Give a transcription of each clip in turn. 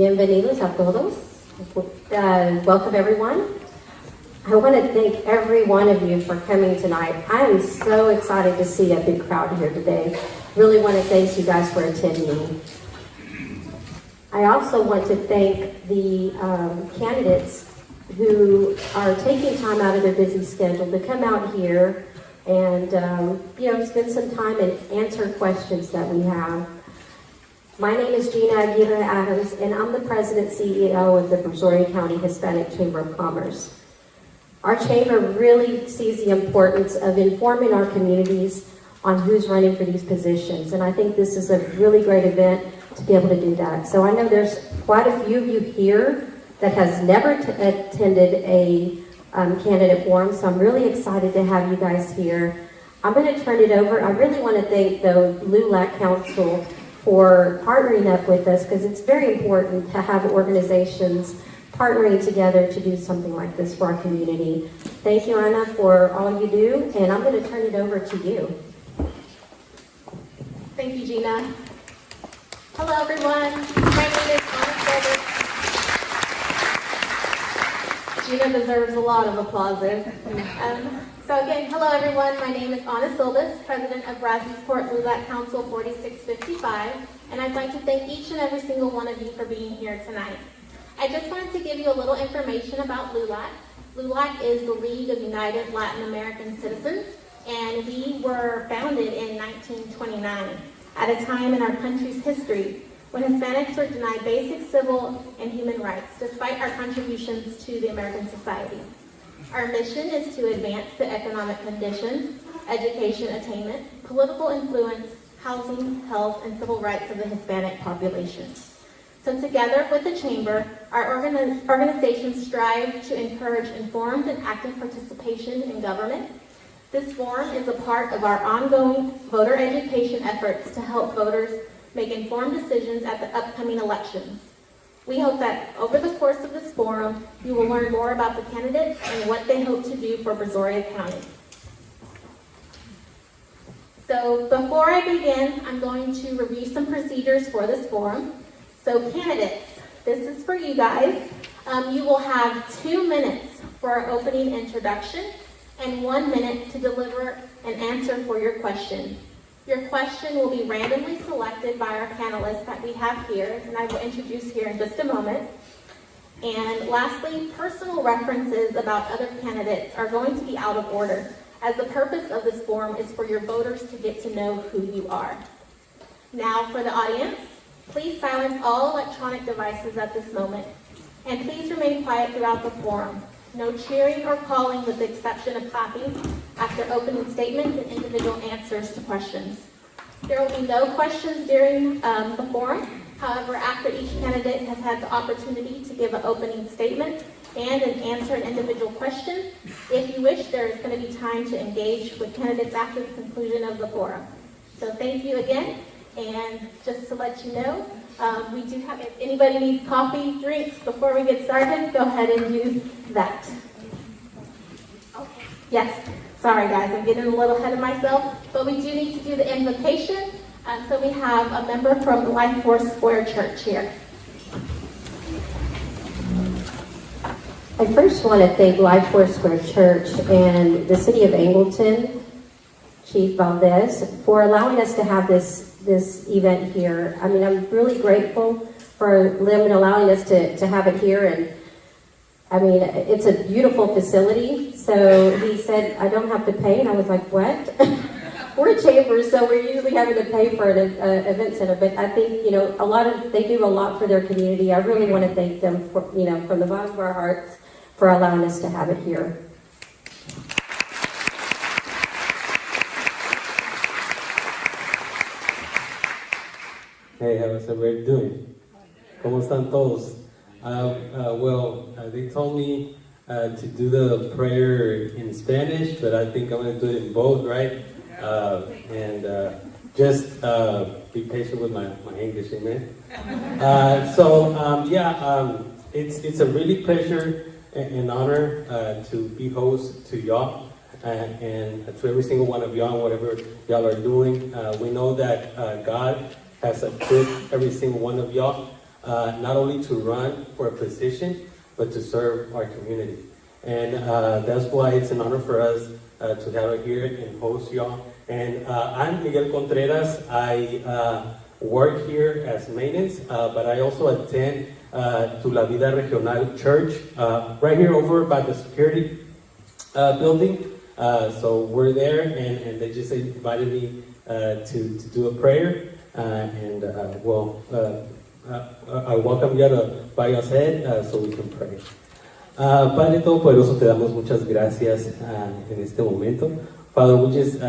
Bienvenidos a todos. Welcome everyone. I want to thank every one of you for coming tonight. I am so excited to see a big crowd here today. Really want to thank you guys for attending. I also want to thank the candidates who are taking time out of their busy schedule to come out here and spend some time and answer questions that we have. My name is Gina Aguirre Adams, and I'm the President CEO of the Brazoria County Hispanic Chamber of Commerce. Our chamber really sees the importance of informing our communities on who's running for these positions, and I think this is a really great event to be able to do that. So I know there's quite a few of you here that has never attended a candidate forum, so I'm really excited to have you guys here. I'm going to turn it over. I really want to thank the LULAC Council for partnering up with us, because it's very important to have organizations partnering together to do something like this for our community. Thank you, Anna, for all you do, and I'm going to turn it over to you. Thank you, Gina. Hello, everyone. My name is Anna Silvers. Gina deserves a lot of applauses. So again, hello everyone. My name is Anna Silvers, President of Brazoria LULAC Council 4655, and I'd like to thank each and every single one of you for being here tonight. I just wanted to give you a little information about LULAC. LULAC is the League of United Latin American Citizens, and we were founded in 1929, at a time in our country's history when Hispanics were denied basic civil and human rights, despite our contributions to the American society. Our mission is to advance the economic condition, education attainment, political influence, housing, health, and civil rights of the Hispanic population. So together with the Chamber, our organizations strive to encourage informed and active participation in government. This forum is a part of our ongoing voter education efforts to help voters make informed decisions at the upcoming elections. We hope that over the course of this forum, you will learn more about the candidates and what they hope to do for Brazoria County. So before I begin, I'm going to review some procedures for this forum. So candidates, this is for you guys. You will have 2 minutes for our opening introduction and 1 minute to deliver an answer for your question. Your question will be randomly selected by our panelists that we have here, and I will introduce here in just a moment. And lastly, personal references about other candidates are going to be out of order, as the purpose of this forum is for your voters to get to know who you are. Now for the audience, please silence all electronic devices at this moment, and please remain quiet throughout the forum. No cheering or calling with the exception of clapping after opening statements and individual answers to questions. There will be no questions during the forum. However, after each candidate has had the opportunity to give an opening statement and answer an individual question, if you wish, there is going to be time to engage with candidates after the conclusion of the forum. So thank you again, and just to let you know, we do have, if anybody needs coffee, drinks before we get started, go ahead and do that. Okay. Yes, sorry guys, I'm getting a little ahead of myself, but we do need to do the invocation. So we have a member from Life Force Square Church here. I first want to thank Life Force Square Church and the City of Angleton, Chief Valdez, for allowing us to have this event here. I mean, I'm really grateful for them allowing us to have it here, and I mean, it's a beautiful facility. So he said, I don't have to pay, and I was like, what? We're a chamber, so we're usually having to pay for an event center, but I think, they do a lot for their community. I really want to thank them for, from the bottom of our hearts for allowing us to have it here. Hey, how's everybody doing? ¿Cómo están todos? They told me to do the prayer in Spanish, but I think I'm going to do it in both, right? Just be patient with my English, amen? It's a really pleasure and honor to be host to y'all and to every single one of y'all, whatever y'all are doing. We know that God has equipped every single one of y'all not only to run for a position, but to serve our community. And that's why it's an honor for us to have her here and host y'all. And I'm Miguel Contreras. I work here as maintenance, but I also attend to La Vida Regional Church right here over by the security building. So we're there, and they just invited me to do a prayer. I welcome you to bow your head so we can pray. Padre Todopoderoso, te damos muchas gracias en este momento. Father, we just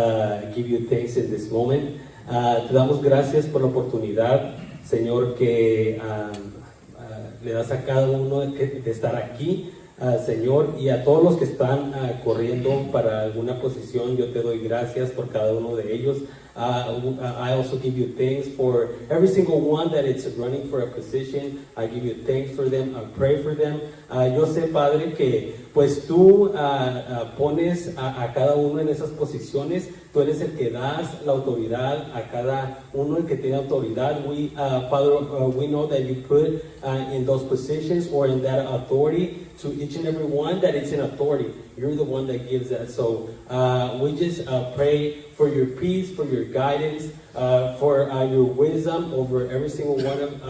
give you thanks in this moment. Te damos gracias por la oportunidad, Señor, que le das a cada uno de estar aquí, Señor, y a todos los que están corriendo para alguna posición. Yo te doy gracias por cada uno de ellos. I also give you thanks for every single one that is running for a position. I give you thanks for them. I pray for them. Yo sé, Padre, que pues tú pones a cada uno en esas posiciones. Tú eres el que das la autoridad a cada uno, el que tiene autoridad. Father, we know that you put in those positions or in that authority to each and every one that it's in authority. You're the one that gives that. So we just pray for your peace, for your guidance, for your wisdom over every single one of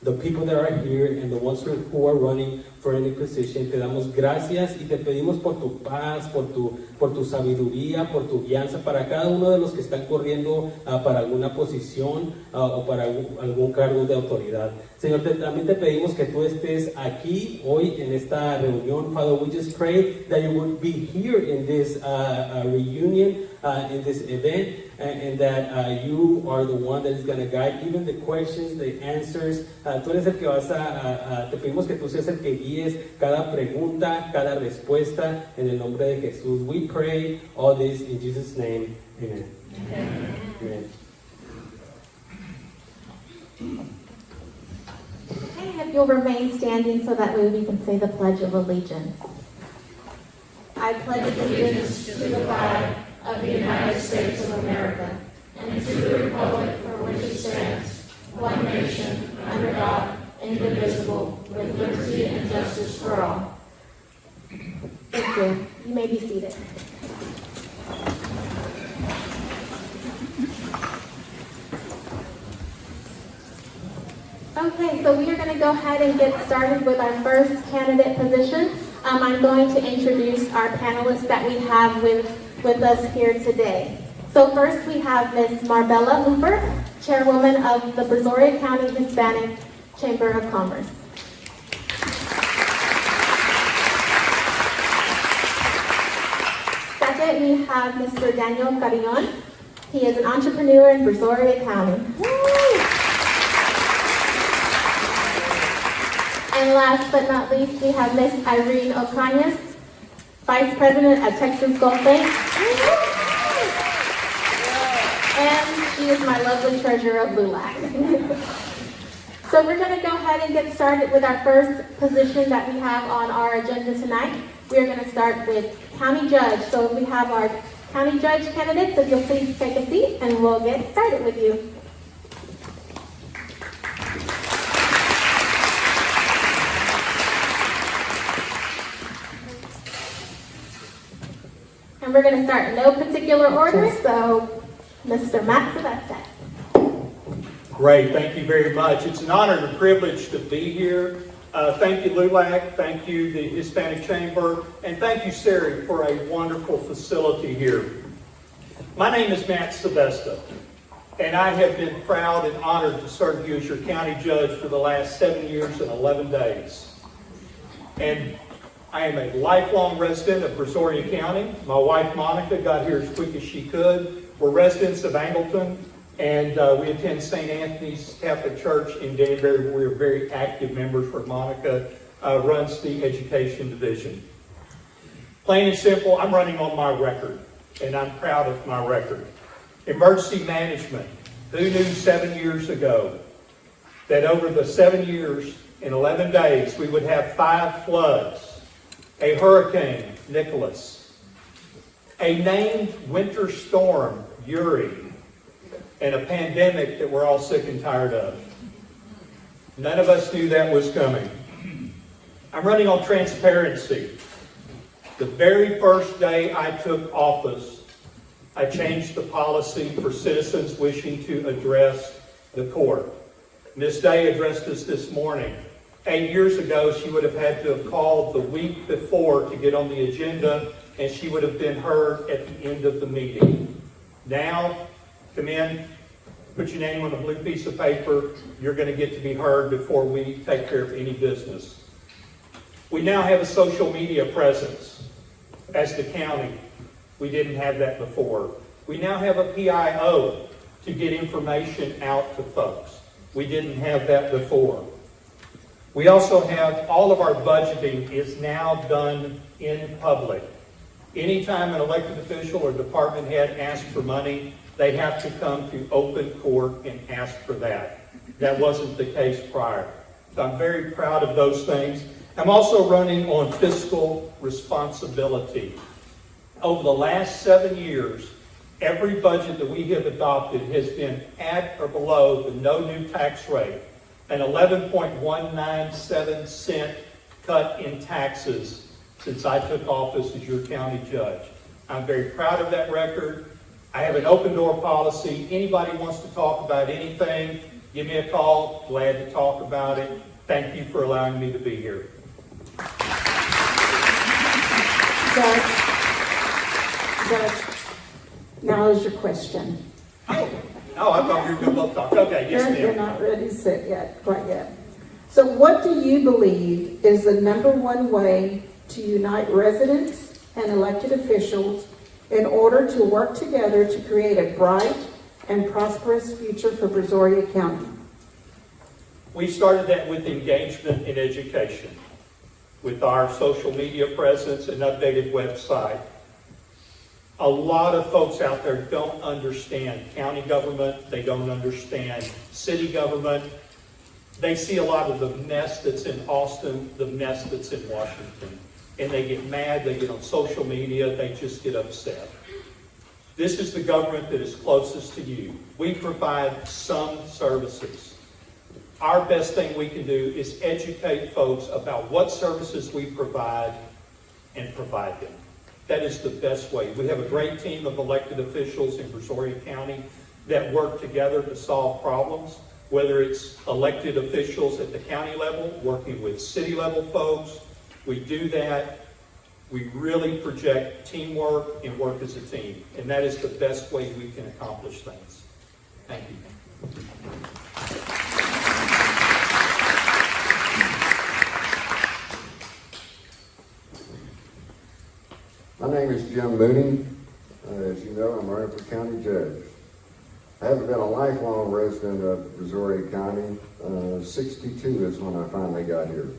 the people that are here and the ones who are running for any position. Te damos gracias y te pedimos por tu paz, por tu sabiduría, por tu guianza para cada uno de los que están corriendo para alguna posición o para algún cargo de autoridad. Señor, también te pedimos que tú estés aquí hoy en esta reunión. Father, we just pray that you would be here in this reunion, in this event, and that you are the one that is going to guide even the questions, the answers. Tú eres el que te pedimos que tú seas el que guíes cada pregunta, cada respuesta en el nombre de Jesús. We pray all this in Jesus' name. Amen. Amen. Okay, if you'll remain standing so that way we can say the Pledge of Allegiance. I pledge allegiance to the flag of the United States of America and to the republic for which it stands, one nation, under God, indivisible, with liberty and justice for all. Thank you. You may be seated. Okay, so we are going to go ahead and get started with our first candidate position. I'm going to introduce our panelists that we have with us here today. So first we have Ms. Marbella Hooper, Chairwoman of the Brazoria County Hispanic Chamber of Commerce. Second, we have Mr. Daniel Carillon. He is an entrepreneur in Brazoria County. And last but not least, we have Ms. Irene Ocañas, Vice President at Texas Gulf Bank. And she is my lovely treasurer of LULAC. So we're going to go ahead and get started with our first position that we have on our agenda tonight. We are going to start with County Judge. So if we have our County Judge candidates, if you'll please take a seat and we'll get started with you. And we're going to start in no particular order, so Mr. Matt Sylvester. Great, thank you very much. It's an honor and a privilege to be here. Thank you, LULAC. Thank you, the Hispanic Chamber. And thank you, Sari, for a wonderful facility here. My name is Matt Sylvester, and I have been proud and honored to serve you as your county judge for the last 7 years and 11 days. And I am a lifelong resident of Brazoria County. My wife, Monica, got here as quick as she could. We're residents of Angleton, and we attend St. Anthony's Catholic Church in Danbury. We're very active members where Monica runs the education division. Plain and simple, I'm running on my record, and I'm proud of my record. Emergency management. Who knew 7 years ago that over the 7 years, in 11 days, we would have 5 floods, a hurricane, Nicholas, a named winter storm, Uri, and a pandemic that we're all sick and tired of. None of us knew that was coming. I'm running on transparency. The very first day I took office, I changed the policy for citizens wishing to address the court. Ms. Day addressed us this morning. 8 years ago, she would have had to have called the week before to get on the agenda, and she would have been heard at the end of the meeting. Now, come in, put your name on a blue piece of paper. You're going to get to be heard before we take care of any business. We now have a social media presence as the county. We didn't have that before. We now have a PIO to get information out to folks. We didn't have that before. We also have all of our budgeting is now done in public. Anytime an elected official or department head asks for money, they have to come to open court and ask for that. That wasn't the case prior. So I'm very proud of those things. I'm also running on fiscal responsibility. Over the last 7 years, every budget that we have adopted has been at or below the no new tax rate, an 11.197 cent cut in taxes since I took office as your county judge. I'm very proud of that record. I have an open door policy. Anybody wants to talk about anything, give me a call. Glad to talk about it. Thank you for allowing me to be here. Judge, now is your question. Oh, I thought we were going to both talk. Okay, yes, You're ma'am. not ready to sit yet, quite yet. So what do you believe is the number one way to unite residents and elected officials in order to work together to create a bright and prosperous future for Brazoria County? We started that with engagement in education, with our social media presence and updated website. A lot of folks out there don't understand county government. They don't understand city government. They see a lot of the mess that's in Austin, the mess that's in Washington. And they get mad, they get on social media, they just get upset. This is the government that is closest to you. We provide some services. Our best thing we can do is educate folks about what services we provide and provide them. That is the best way. We have a great team of elected officials in Brazoria County that work together to solve problems, whether it's elected officials at the county level, working with city level folks. We do that. We really project teamwork and work as a team. And that is the best way we can accomplish things. Thank you. My name is Jim Mooney. As you know, I'm running for county judge. I haven't been a lifelong resident of Brazoria County. 62 is when I finally got here.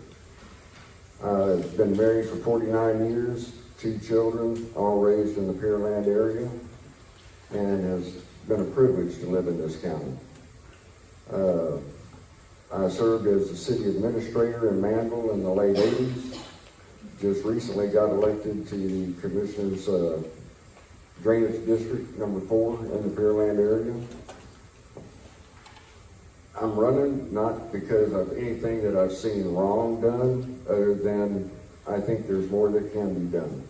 I've been married for 49 years, 2 children, all raised in the Pearland area, and has been a privilege to live in this county. I served as the city administrator in Manville in the late 80s. Just recently got elected to the Commissioner's Drainage District number 4 in the Pearland area. I'm running not because of anything that I've seen wrong done, other than I think there's more that can be done.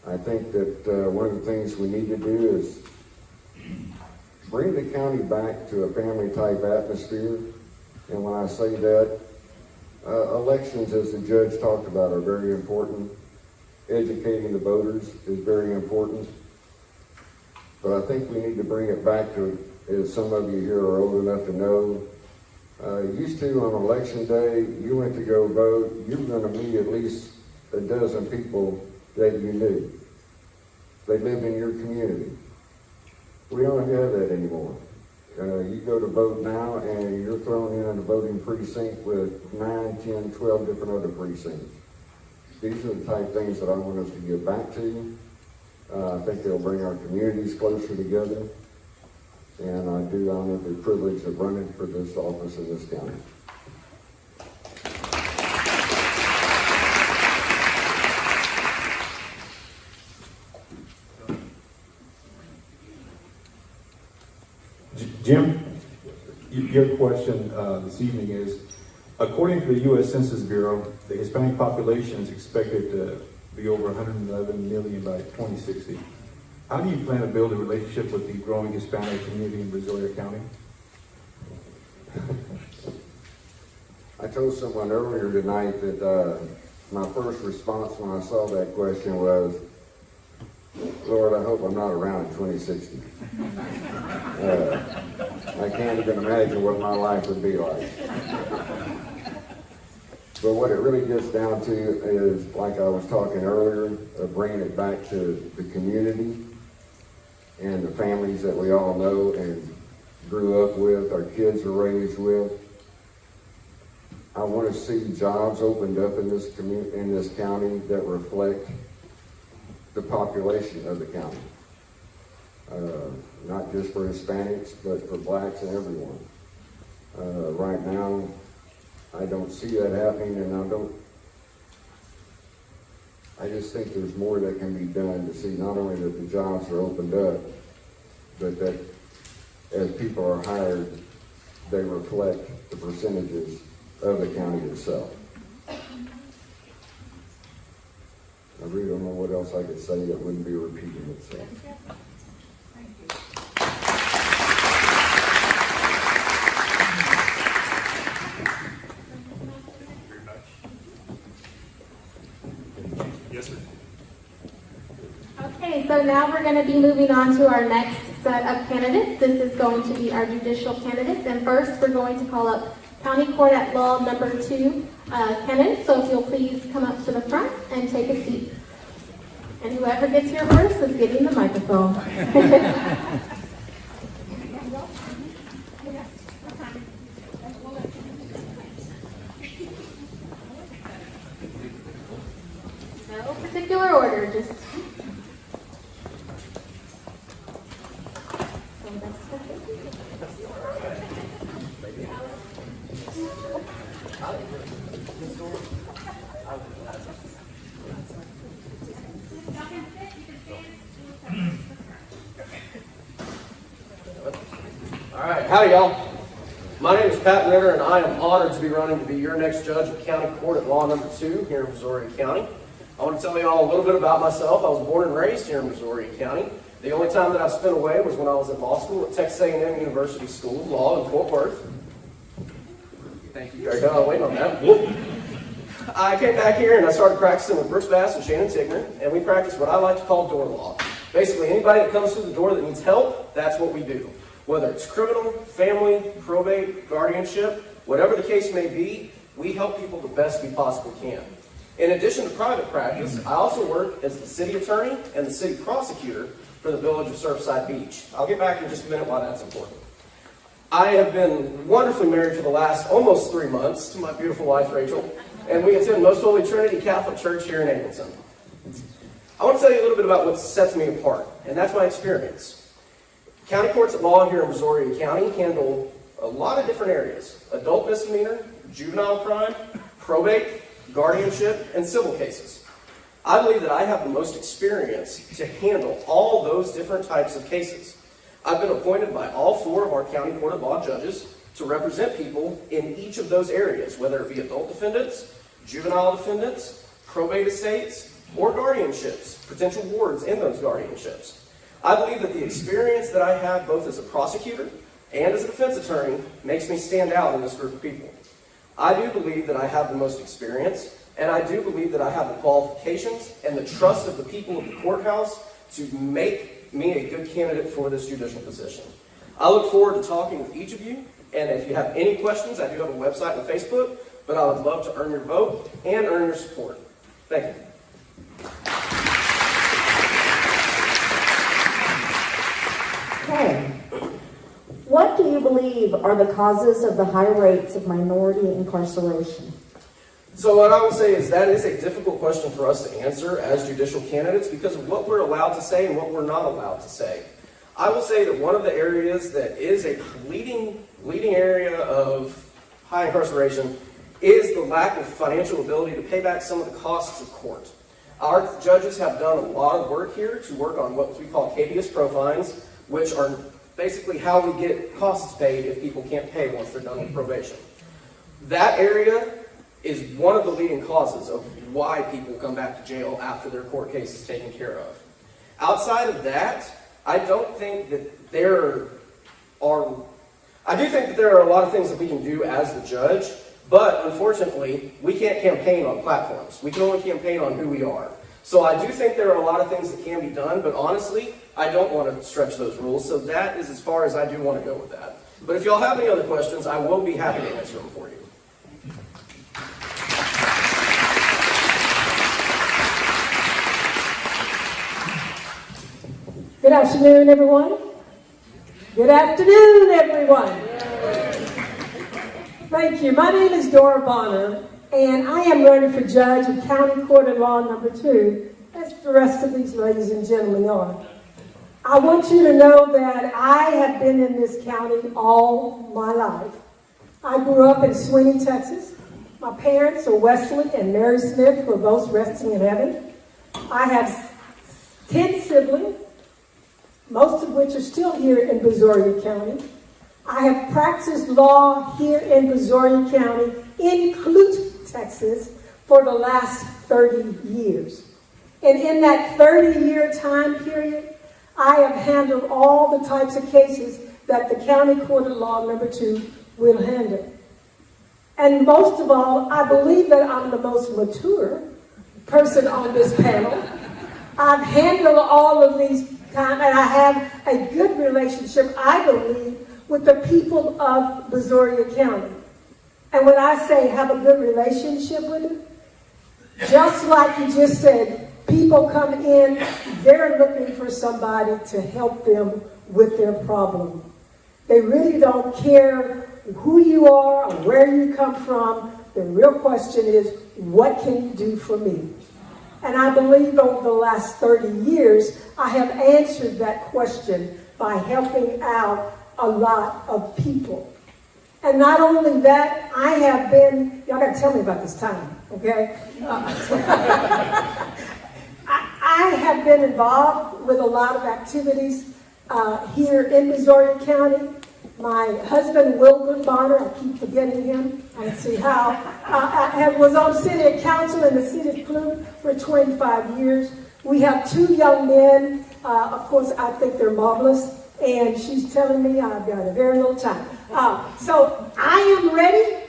I think that one of the things we need to do is bring the county back to a family-type atmosphere. And when I say that, elections, as the judge talked about, are very important. Educating the voters is very important. But I think we need to bring it back to, as some of you here are old enough to know, used to on election day, you went to go vote, you were going to meet at least a dozen people that you knew. They lived in your community. We don't have that anymore. You go to vote now and you're thrown in a voting precinct with 9, 10, 12 different other precincts. These are the type of things that I want us to get back to. I think they'll bring our communities closer together. And I do honor the privilege of running for this office in this county. Jim, your question this evening is, according to the U.S. Census Bureau, the Hispanic population is expected to be over 111 million by 2060. How do you plan to build a relationship with the growing Hispanic community in Brazoria County? I told someone earlier tonight that my first response when I saw that question was, Lord, I hope I'm not around in 2060. I can't even imagine what my life would be like. But what it really gets down to is, like I was talking earlier, bringing it back to the community and the families that we all know and grew up with, our kids are raised with. I want to see jobs opened up in this county that reflect the population of the county. Not just for Hispanics, but for blacks and everyone. Right now, I don't see that happening, and I just think there's more that can be done to see not only that the jobs are opened up, but that as people are hired, they reflect the percentages of the county itself. I really don't know what else I could say that wouldn't be repeating itself. Yes, sir. Okay, so now we're going to be moving on to our next set of candidates. This is going to be our judicial candidates. And first, we're going to call up County Court at Law number 2 candidate. So if you'll please come up to the front and take a seat. And whoever gets here first is getting the microphone. No particular order, just. All right, howdy y'all. My name is Pat Ritter, and I am honored to be running to be your next judge of County Court at Law number 2 here in Brazoria County. I want to tell y'all a little bit about myself. I was born and raised here in Brazoria County. The only time that I spent away was when I was in law school at Texas A&M University School of Law in Fort Worth. Thank you, Gary. I'll wait on that. I came back here and I started practicing with Brooks Bass and Shannon Tigner, and we practice what I like to call door law. Basically, anybody that comes through the door that needs help, that's what we do. Whether it's criminal, family, probate, guardianship, whatever the case may be, we help people the best we possibly can. In addition to private practice, I also work as the city attorney and the city prosecutor for the village of Surfside Beach. I'll get back in just a minute why that's important. I have been wonderfully married for the last almost 3 months to my beautiful wife, Rachel, and we attend Most Holy Trinity Catholic Church here in Ableton. I want to tell you a little bit about what sets me apart, and that's my experience. County courts at law here in Brazoria County handle a lot of different areas: adult misdemeanor, juvenile crime, probate, guardianship, and civil cases. I believe that I have the most experience to handle all those different types of cases. I've been appointed by all 4 of our county court of law judges to represent people in each of those areas, whether it be adult defendants, juvenile defendants, probate estates, or guardianships, potential wards in those guardianships. I believe that the experience that I have both as a prosecutor and as a defense attorney makes me stand out in this group of people. I do believe that I have the most experience, and I do believe that I have the qualifications and the trust of the people of the courthouse to make me a good candidate for this judicial position. I look forward to talking with each of you, and if you have any questions, I do have a website and Facebook, but I would love to earn your vote and earn your support. Thank you. Okay. What do you believe are the causes of the high rates of minority incarceration? So what I will say is that is a difficult question for us to answer as judicial candidates because of what we're allowed to say and what we're not allowed to say. I will say that one of the areas that is a leading area of high incarceration is the lack of financial ability to pay back some of the costs of court. Our judges have done a lot of work here to work on what we call habeas pro fines, which are basically how we get costs paid if people can't pay once they're done with probation. That area is one of the leading causes of why people come back to jail after their court case is taken care of. Outside of that, I do think that there are a lot of things that we can do as the judge, but unfortunately, we can't campaign on platforms. We can only campaign on who we are. So I do think there are a lot of things that can be done, but honestly, I don't want to stretch those rules, so that is as far as I do want to go with that. But if y'all have any other questions, I will be happy to answer them for you. Good afternoon, everyone. Good afternoon, everyone. Thank you. My name is Dora Bonner, and I am running for judge of County Court of Law number 2, as the rest of these ladies and gentlemen are. I want you to know that I have been in this county all my life. I grew up in Sweeney, Texas. My parents are Wesley and Mary Smith, who are both resting in heaven. I have 10 siblings, most of which are still here in Brazoria County. I have practiced law here in Brazoria County, in Clute, Texas, for the last 30 years. And in that 30-year time period, I have handled all the types of cases that the County Court of Law number 2 will handle. And most of all, I believe that I'm the most mature person on this panel. I've handled all of these times, and I have a good relationship, I believe, with the people of Brazoria County. And when I say have a good relationship with them, just like you just said, people come in, they're looking for somebody to help them with their problem. They really don't care who you are or where you come from. The real question is, what can you do for me? And I believe over the last 30 years, I have answered that question by helping out a lot of people. And not only that, I have been, y'all got to tell me about this time, okay? I have been involved with a lot of activities here in Brazoria County. My husband, Wilbur Bonner, I keep forgetting him. I don't see how. I was on city council in the city of Clute for 25 years. We have 2 young men. Of course, I think they're marvelous. And she's telling me I've got a very little time. So I am ready,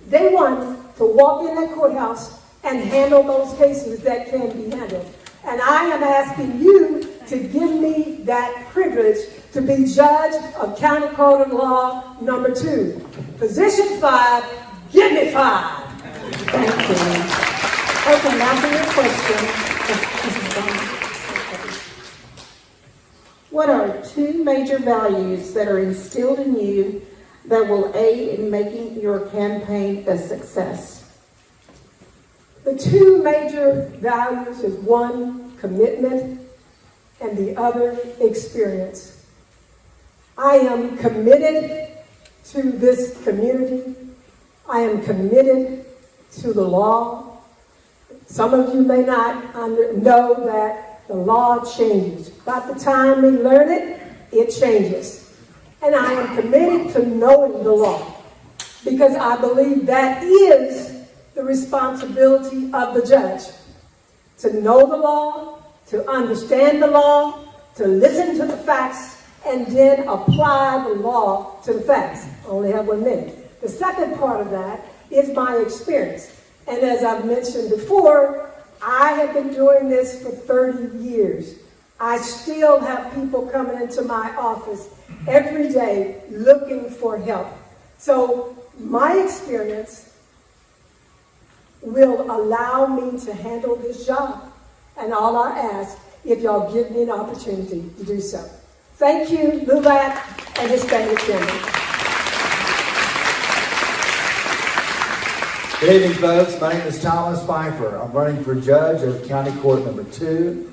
day one, to walk in that courthouse and handle those cases that can be handled. And I am asking you to give me that privilege to be judge of County Court of Law number 2. Position 5, give me 5. Thank you. Okay, now for your question. What are 2 major values that are instilled in you that will aid in making your campaign a success? The 2 major values is 1, commitment, and the other, experience. I am committed to this community. I am committed to the law. Some of you may not know that the law changes. By the time we learn it, it changes. And I am committed to knowing the law because I believe that is the responsibility of the judge. To know the law, to understand the law, to listen to the facts, and then apply the law to the facts. I only have 1 minute. The second part of that is my experience. And as I've mentioned before, I have been doing this for 30 years. I still have people coming into my office every day looking for help. So my experience will allow me to handle this job. And all I ask, if y'all give me an opportunity to do so. Thank you, LULAC and Hispanic Chamber. Good evening, folks. My name is Thomas Pfeiffer. I'm running for judge of County Court number 2.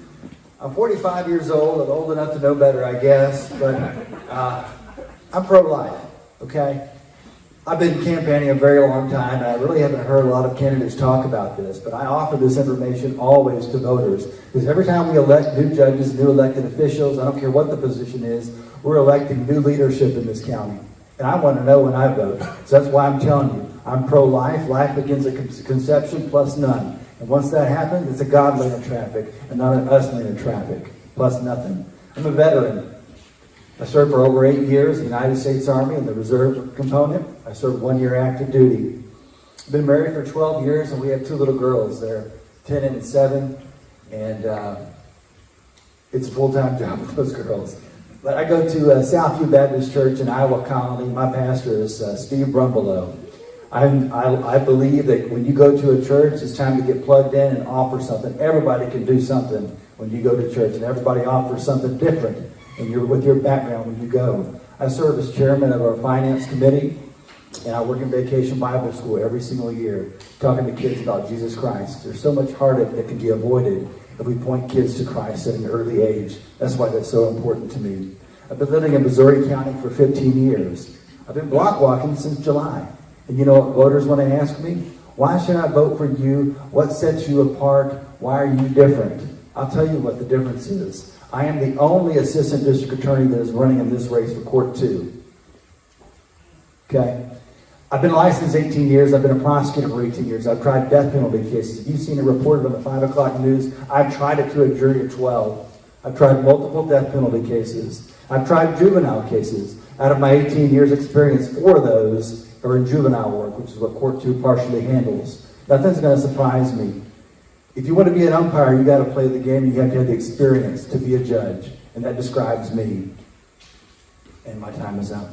I'm 45 years old. I'm old enough to know better, I guess, but I'm pro-life, okay? I've been campaigning a very long time, and I really haven't heard a lot of candidates talk about this, but I offer this information always to voters, because every time we elect new judges, new elected officials, I don't care what the position is, We're electing new leadership in this county. And I want to know when I vote. So that's why I'm telling you, I'm pro-life. Life begins at conception plus none. And once that happens, it's a God lane of traffic and not an us lane of traffic plus nothing. I'm a veteran. I served for over 8 years in the United States Army in the reserve component. I served 1 year active duty. I've been married for 12 years, and we have 2 little girls. They're 10 and 7, and it's a full-time job with those girls. But I go to Southview Baptist Church in Iowa Colony. My pastor is Steve Brumbelow. I believe that when you go to a church, it's time to get plugged in and offer something. Everybody can do something when you go to church, and everybody offers something different with your background when you go. I serve as chairman of our finance committee, and I work in Vacation Bible School every single year, talking to kids about Jesus Christ. There's so much heartache that can be avoided if we point kids to Christ at an early age. That's why that's so important to me. I've been living in Brazoria County for 15 years. I've been block walking since July. And you know what voters want to ask me? Why should I vote for you? What sets you apart? Why are you different? I'll tell you what the difference is. I am the only assistant district attorney that is running in this race for Court 2. Okay? I've been licensed 18 years. I've been a prosecutor for 18 years. I've tried death penalty cases. If you've seen it reported on the 5 o'clock news, I've tried it to a jury of 12. I've tried multiple death penalty cases. I've tried juvenile cases. Out of my 18 years experience, 4 of those are in juvenile work, which is what Court 2 partially handles. Nothing's going to surprise me. If you want to be an umpire, you got to play the game. You have to have the experience to be a judge. And that describes me. And my time is up.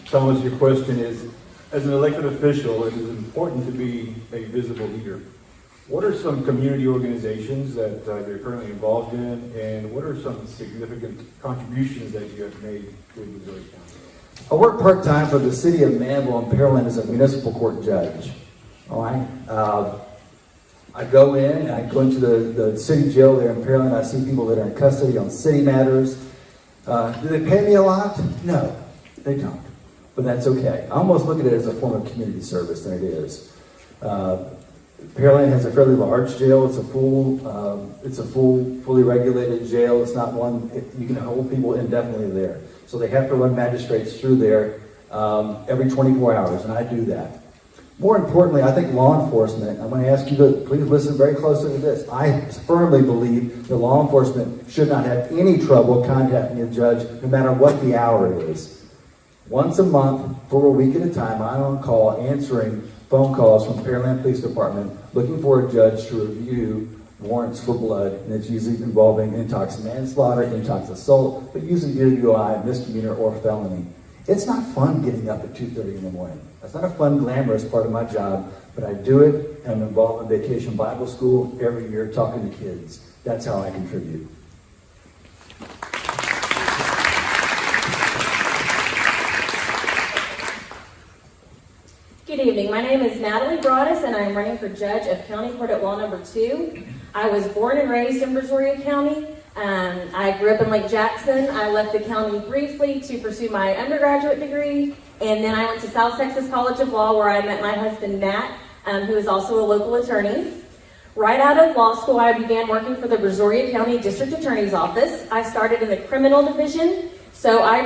Thomas, your question is, as an elected official, it is important to be a visible leader. What are some community organizations that you're currently involved in, and what are some significant contributions that you have made to Brazoria County? I work part-time for the city of Manville and Pearland as a municipal court judge. All right? I go into the city jail there in Pearland. I see people that are in custody on city matters. Do they pay me a lot? No, they don't. But that's okay. I almost look at it as a form of community service than it is. Pearland has a fairly large jail. It's a fully regulated jail. It's not one you can hold people indefinitely there. So they have to run magistrates through there every 24 hours, and I do that. More importantly, I think law enforcement, I'm going to ask you to please listen very closely to this. I firmly believe that law enforcement should not have any trouble contacting a judge, no matter what the hour is. Once a month, for a week at a time, I'm on call answering phone calls from Pearland Police Department looking for a judge to review warrants for blood, and it's usually involving intox manslaughter, intox assault, but usually DWI, misdemeanor, or felony. It's not fun getting up at 2:30 in the morning. That's not a fun, glamorous part of my job, but I do it, and I'm involved in Vacation Bible School every year talking to kids. That's how I contribute. Good evening. My name is Natalie Broadus, and I'm running for Judge of County Court at Law Number 2. I was born and raised in Brazoria County. I grew up in Lake Jackson. I left the county briefly to pursue my undergraduate degree, and then I went to South Texas College of Law, where I met my husband, Nat, who is also a local attorney. Right out of law school, I began working for the Brazoria County District Attorney's Office. I started in the criminal division, so I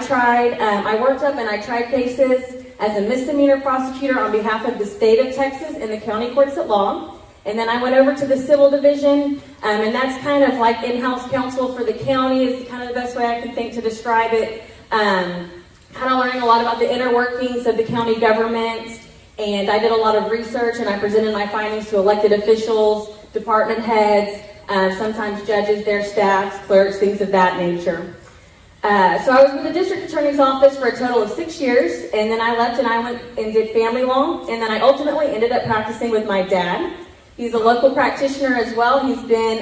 worked up and I tried cases as a misdemeanor prosecutor on behalf of the state of Texas in the county courts at law. And then I went over to the civil division, and that's kind of like in-house counsel for the county is kind of the best way I can think to describe it. Kind of learning a lot about the inner workings of the county government, and I did a lot of research, and I presented my findings to elected officials, department heads, sometimes judges, their staffs, clerks, things of that nature. So I was with the district attorney's office for a total of 6 years, and then I left and I went and did family law, and then I ultimately ended up practicing with my dad. He's a local practitioner as well. He's been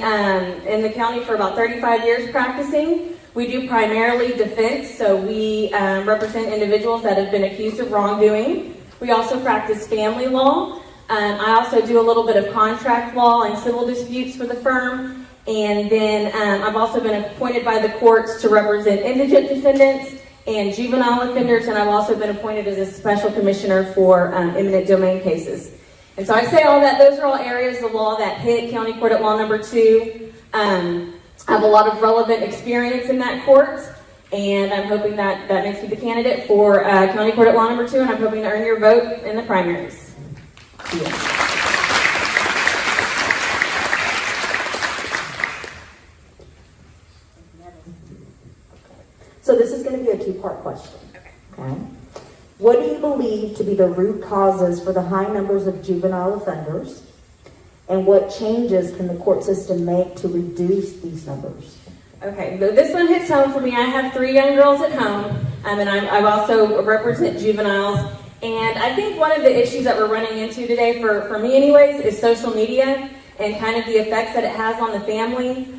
in the county for about 35 years practicing. We do primarily defense, so we represent individuals that have been accused of wrongdoing. We also practice family law. I also do a little bit of contract law and civil disputes for the firm. And then I've also been appointed by the courts to represent indigent defendants and juvenile offenders, and I've also been appointed as a special commissioner for eminent domain cases. And so I say all that, those are all areas of law that hit County Court at Law number 2. I have a lot of relevant experience in that court, and I'm hoping that makes me the candidate for County Court at Law number 2, and I'm hoping to earn your vote in the primaries. So this is going to be a two-part question. Okay. What do you believe to be the root causes for the high numbers of juvenile offenders? And what changes can the court system make to reduce these numbers? Okay, this one hits home for me. I have 3 young girls at home, and I also represent juveniles. And I think one of the issues that we're running into today, for me anyways, is social media and kind of the effects that it has on the family.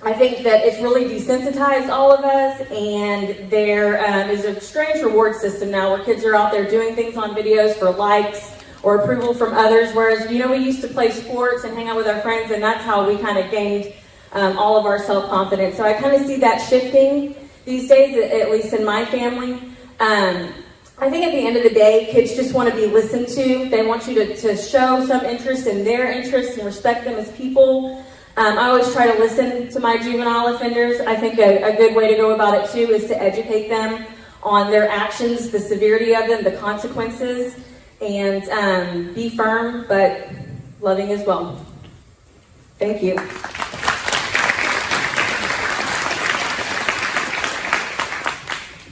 I think that it's really desensitized all of us, and there is a strange reward system now where kids are out there doing things on videos for likes or approval from others, whereas, we used to play sports and hang out with our friends, and that's how we kind of gained all of our self-confidence. So I kind of see that shifting these days, at least in my family. I think at the end of the day, kids just want to be listened to. They want you to show some interest in their interests and respect them as people. I always try to listen to my juvenile offenders. I think a good way to go about it too is to educate them on their actions, the severity of them, the consequences, and be firm but loving as well. Thank you.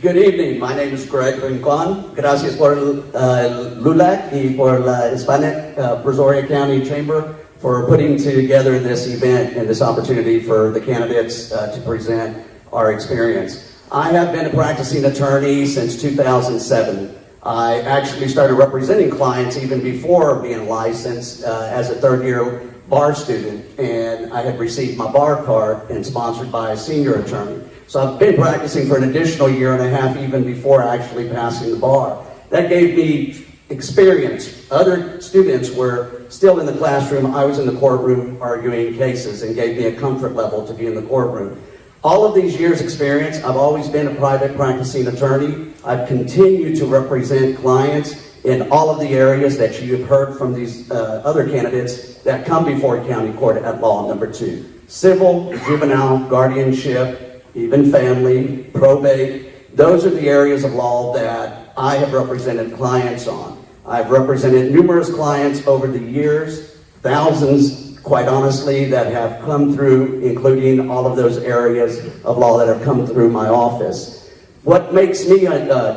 Good evening. My name is Greg Rincon. Gracias por LULAC y por la Hispanic Brazoria County Chamber for putting together this event and this opportunity for the candidates to present our experience. I have been a practicing attorney since 2007. I actually started representing clients even before being licensed as a third-year bar student, and I had received my bar card and sponsored by a senior attorney. So I've been practicing for an additional 1.5 years even before actually passing the bar. That gave me experience. Other students were still in the classroom. I was in the courtroom arguing cases, and gave me a comfort level to be in the courtroom. All of these years' experience, I've always been a private practicing attorney. I've continued to represent clients in all of the areas that you have heard from these other candidates that come before county court at law number 2. Civil, juvenile, guardianship, even family, probate. Those are the areas of law that I have represented clients on. I've represented numerous clients over the years, thousands, quite honestly, that have come through, including all of those areas of law that have come through my office. What makes me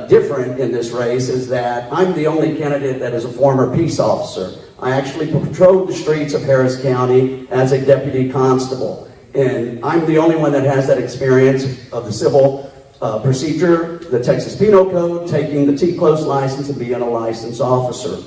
different in this race is that I'm the only candidate that is a former peace officer. I actually patrolled the streets of Harris County as a deputy constable. And I'm the only one that has that experience of the civil procedure, the Texas Penal Code, taking the T-close license and being a licensed officer.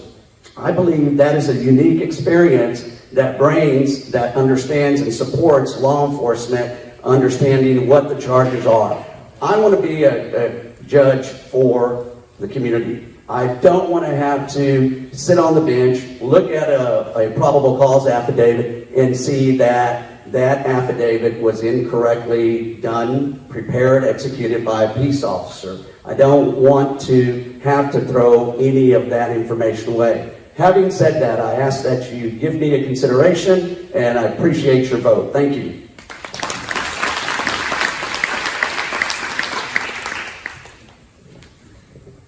I believe that is a unique experience that brings, that understands and supports law enforcement, understanding what the charges are. I want to be a judge for the community. I don't want to have to sit on the bench, look at a probable cause affidavit, and see that that affidavit was incorrectly done, prepared, executed by a peace officer. I don't want to have to throw any of that information away. Having said that, I ask that you give me a consideration, and I appreciate your vote. Thank you.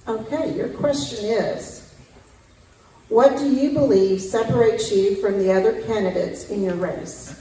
Okay, your question is, what do you believe separates you from the other candidates in your race?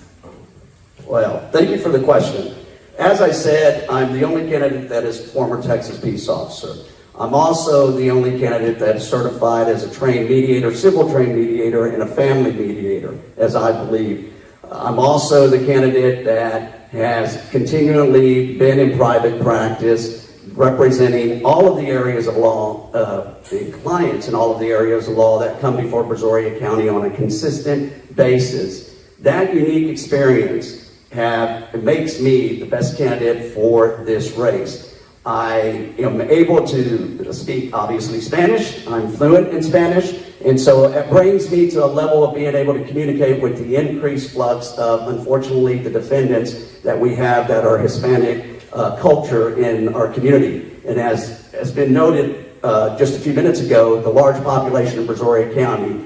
Well, thank you for the question. As I said, I'm the only candidate that is a former Texas peace officer. I'm also the only candidate that is certified as a trained mediator, civil trained mediator, and a family mediator, as I believe. I'm also the candidate that has continually been in private practice, representing all of the areas of law, the clients in all of the areas of law that come before Brazoria County on a consistent basis. That unique experience makes me the best candidate for this race. I am able to speak, obviously, Spanish. I'm fluent in Spanish. And so it brings me to a level of being able to communicate with the increased flux of, unfortunately, the defendants that we have that are Hispanic culture in our community. And as has been noted just a few minutes ago, the large population of Brazoria County,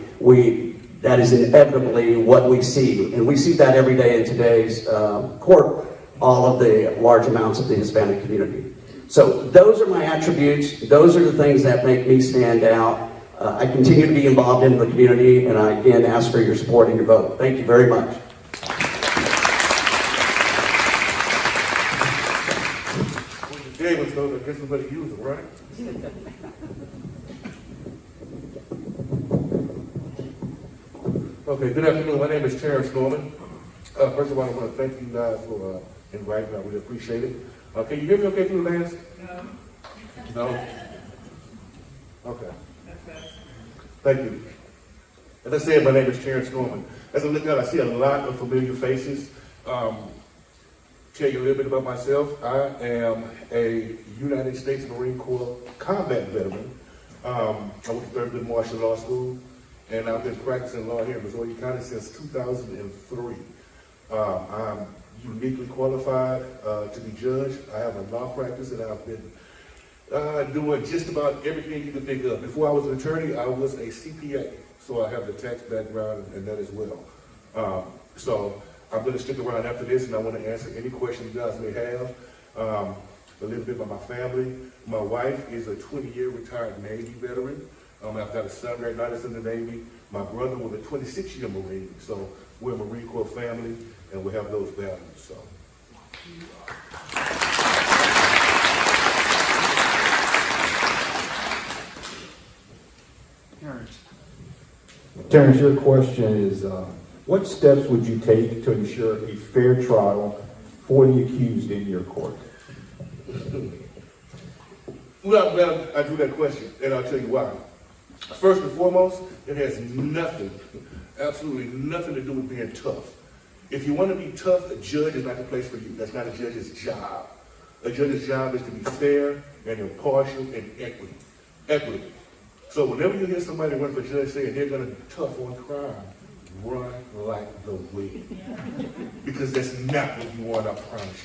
that is inevitably what we see. And we see that every day in today's court, all of the large amounts of the Hispanic community. So those are my attributes. Those are the things that make me stand out. I continue to be involved in the community, and I again ask for your support and your vote. Thank you very much. Davis knows, I guess we better use it, right? Okay, good afternoon. My name is Terrence Norman. First of all, I want to thank you guys for inviting me. I really appreciate it. Can you hear me okay through the lens? No. No? Okay. Thank you. As I said, my name is Terrence Norman. As I look out, I see a lot of familiar faces. Tell you a little bit about myself. I am a United States Marine Corps combat veteran. I went to Thurgood Martial Law School, and I've been practicing law here in Brazoria County since 2003. I'm uniquely qualified to be judged. I have a law practice, and I've been doing just about everything you can think of. Before I was an attorney, I was a CPA, so I have the tax background and that as well. So I'm going to stick around after this, and I want to answer any questions you guys may have. A little bit about my family. My wife is a 20-year retired Navy veteran. I've got a son right now that's in the Navy. My brother was a 26-year Marine. So we're a Marine Corps family, and we have those values. So. Terrence, your question is, what steps would you take to ensure a fair trial for the accused in your court? Well, I do that question, and I'll tell you why. First and foremost, it has nothing, absolutely nothing to do with being tough. If you want to be tough, a judge is not the place for you. That's not a judge's job. A judge's job is to be fair and impartial and equitable. So whenever you hear somebody run for judge saying they're going to be tough on crime, run like the wind. Because that's not what you want, I promise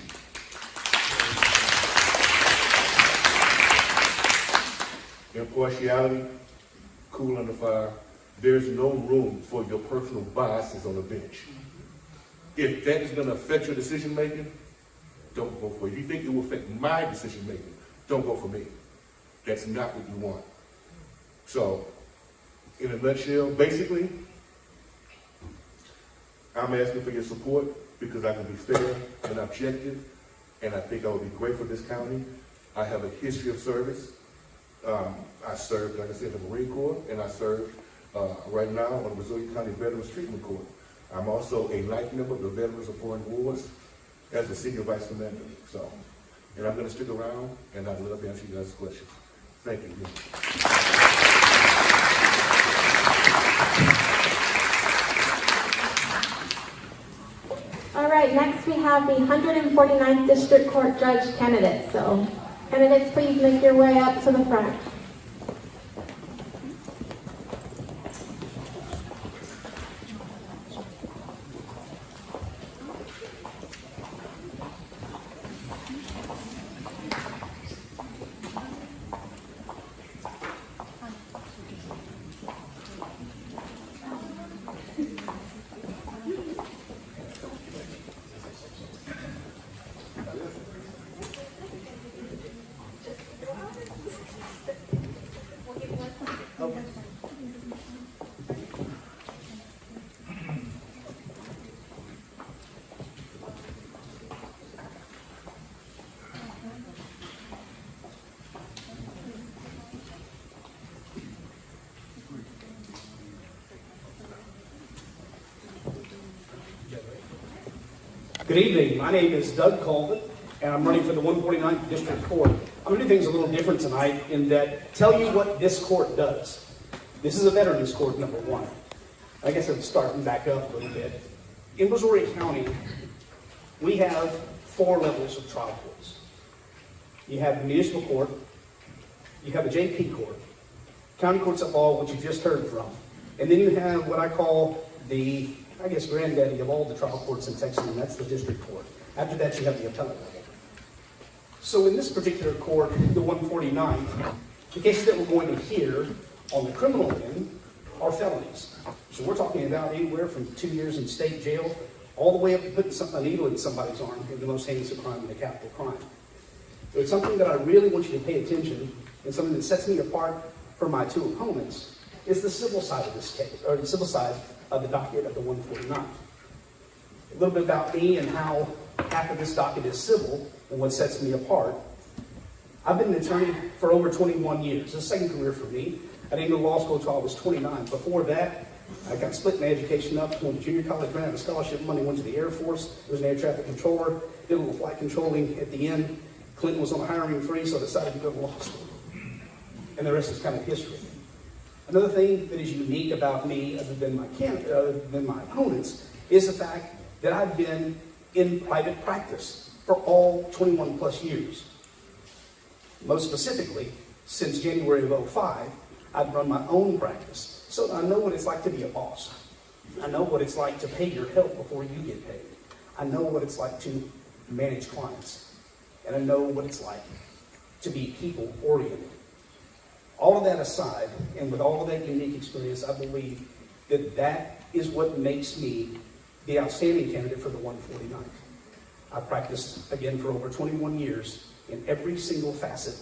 you. Impartiality, cool under fire. There's no room for your personal biases on the bench. If that is going to affect your decision making, don't vote for it. If you think it will affect my decision making, don't vote for me. That's not what you want. So, in a nutshell, basically, I'm asking for your support because I can be fair and objective, and I think I will be great for this county. I have a history of service. I served, like I said, in the Marine Corps, and I serve right now on the Brazoria County Veterans Treatment Court. I'm also a life member of the Veterans of Foreign Wars as a senior vice commander. So, and I'm going to stick around, and I'd love to answer you guys' questions. Thank you. All right, next we have the 149th District Court Judge candidates. So, candidates, please make your way up to the front. Good evening. My name is Doug Colvin, and I'm running for the 149th District Court. I'm going to do things a little different tonight in that tell you what this court does. This is a veterans court, number one. I guess I'm starting back up a little bit. In Brazoria County, we have 4 levels of trial courts. You have the municipal court, you have a JP court, county courts of law, which you just heard from, and then you have what I call the granddaddy of all the trial courts in Texas, and that's the district court. After that, you have the appellate level. So in this particular court, the 149th, The cases that we're going to hear on the criminal end are felonies. So we're talking about anywhere from 2 years in state jail all the way up to putting a needle in somebody's arm in the most heinous of crime, in a capital crime. So it's something that I really want you to pay attention, and something that sets me apart from my two opponents is the civil side of this case, or the civil side of the docket of the 149. A little bit about me and how half of this docket is civil and what sets me apart. I've been an attorney for over 21 years. It's a second career for me. I didn't go to law school until I was 29. Before that, I got split my education up, went to junior college, ran out of scholarship money, went to the Air Force, was an air traffic controller, did a little flight controlling at the end. Clinton was on a hiring freeze, so I decided to go to law school. And the rest is kind of history. Another thing that is unique about me, other than my opponents, is the fact that I've been in private practice for all 21 plus years. Most specifically, since January of 2005, I've run my own practice. So I know what it's like to be a boss. I know what it's like to pay your help before you get paid. I know what it's like to manage clients. And I know what it's like to be people-oriented. All of that aside, and with all of that unique experience, I believe that that is what makes me the outstanding candidate for the 149th. I practiced, again, for over 21 years in every single facet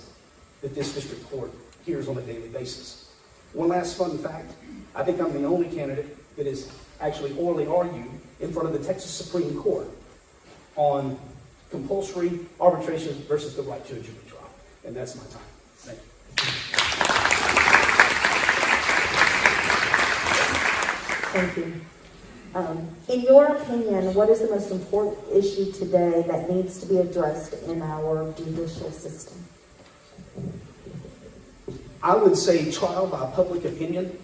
that this district court hears on a daily basis. One last fun fact, I think I'm the only candidate that is actually orally argued in front of the Texas Supreme Court on compulsory arbitration versus the right to a jury trial. And that's my time. Thank you. Thank you. In your opinion, what is the most important issue today that needs to be addressed in our judicial system? I would say trial by public opinion,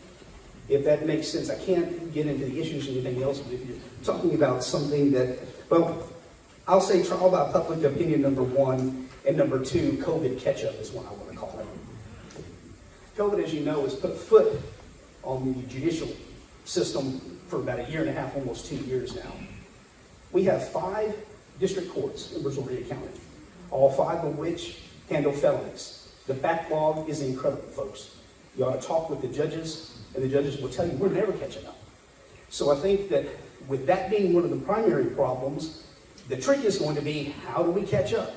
if that makes sense. I can't get into the issues and anything else, but if you're talking about something that, well, I'll say trial by public opinion, number one, and number two, COVID catch-up is what I want to call it. COVID, as you know, has put a foot on the judicial system for about a year and a half, almost 2 years now. We have 5 district courts in Brazoria County, all 5 of which handle felonies. The backlog is incredible, folks. You ought to talk with the judges, and the judges will tell you we're never catching up. So I think that with that being one of the primary problems, the trick is going to be, how do we catch up?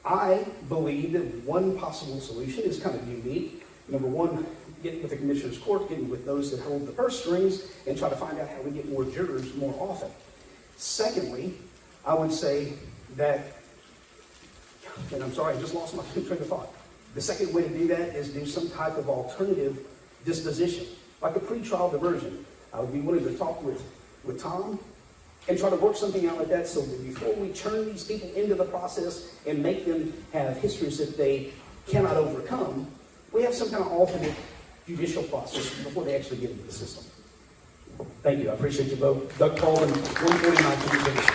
I believe that one possible solution is kind of unique. Number one, getting with the commissioner's court, getting with those that hold the purse strings, and try to find out how we get more jurors more often. Secondly, I would say that, and I'm sorry, I just lost my train of thought. The second way to do that is do some type of alternative disposition, like a pretrial diversion. I would be willing to talk with Tom and try to work something out like that, so that before we turn these people into the process and make them have histories that they cannot overcome, we have some kind of alternate judicial process before they actually get into the system. Thank you. I appreciate you both. Doug Colvin, 149 Communications.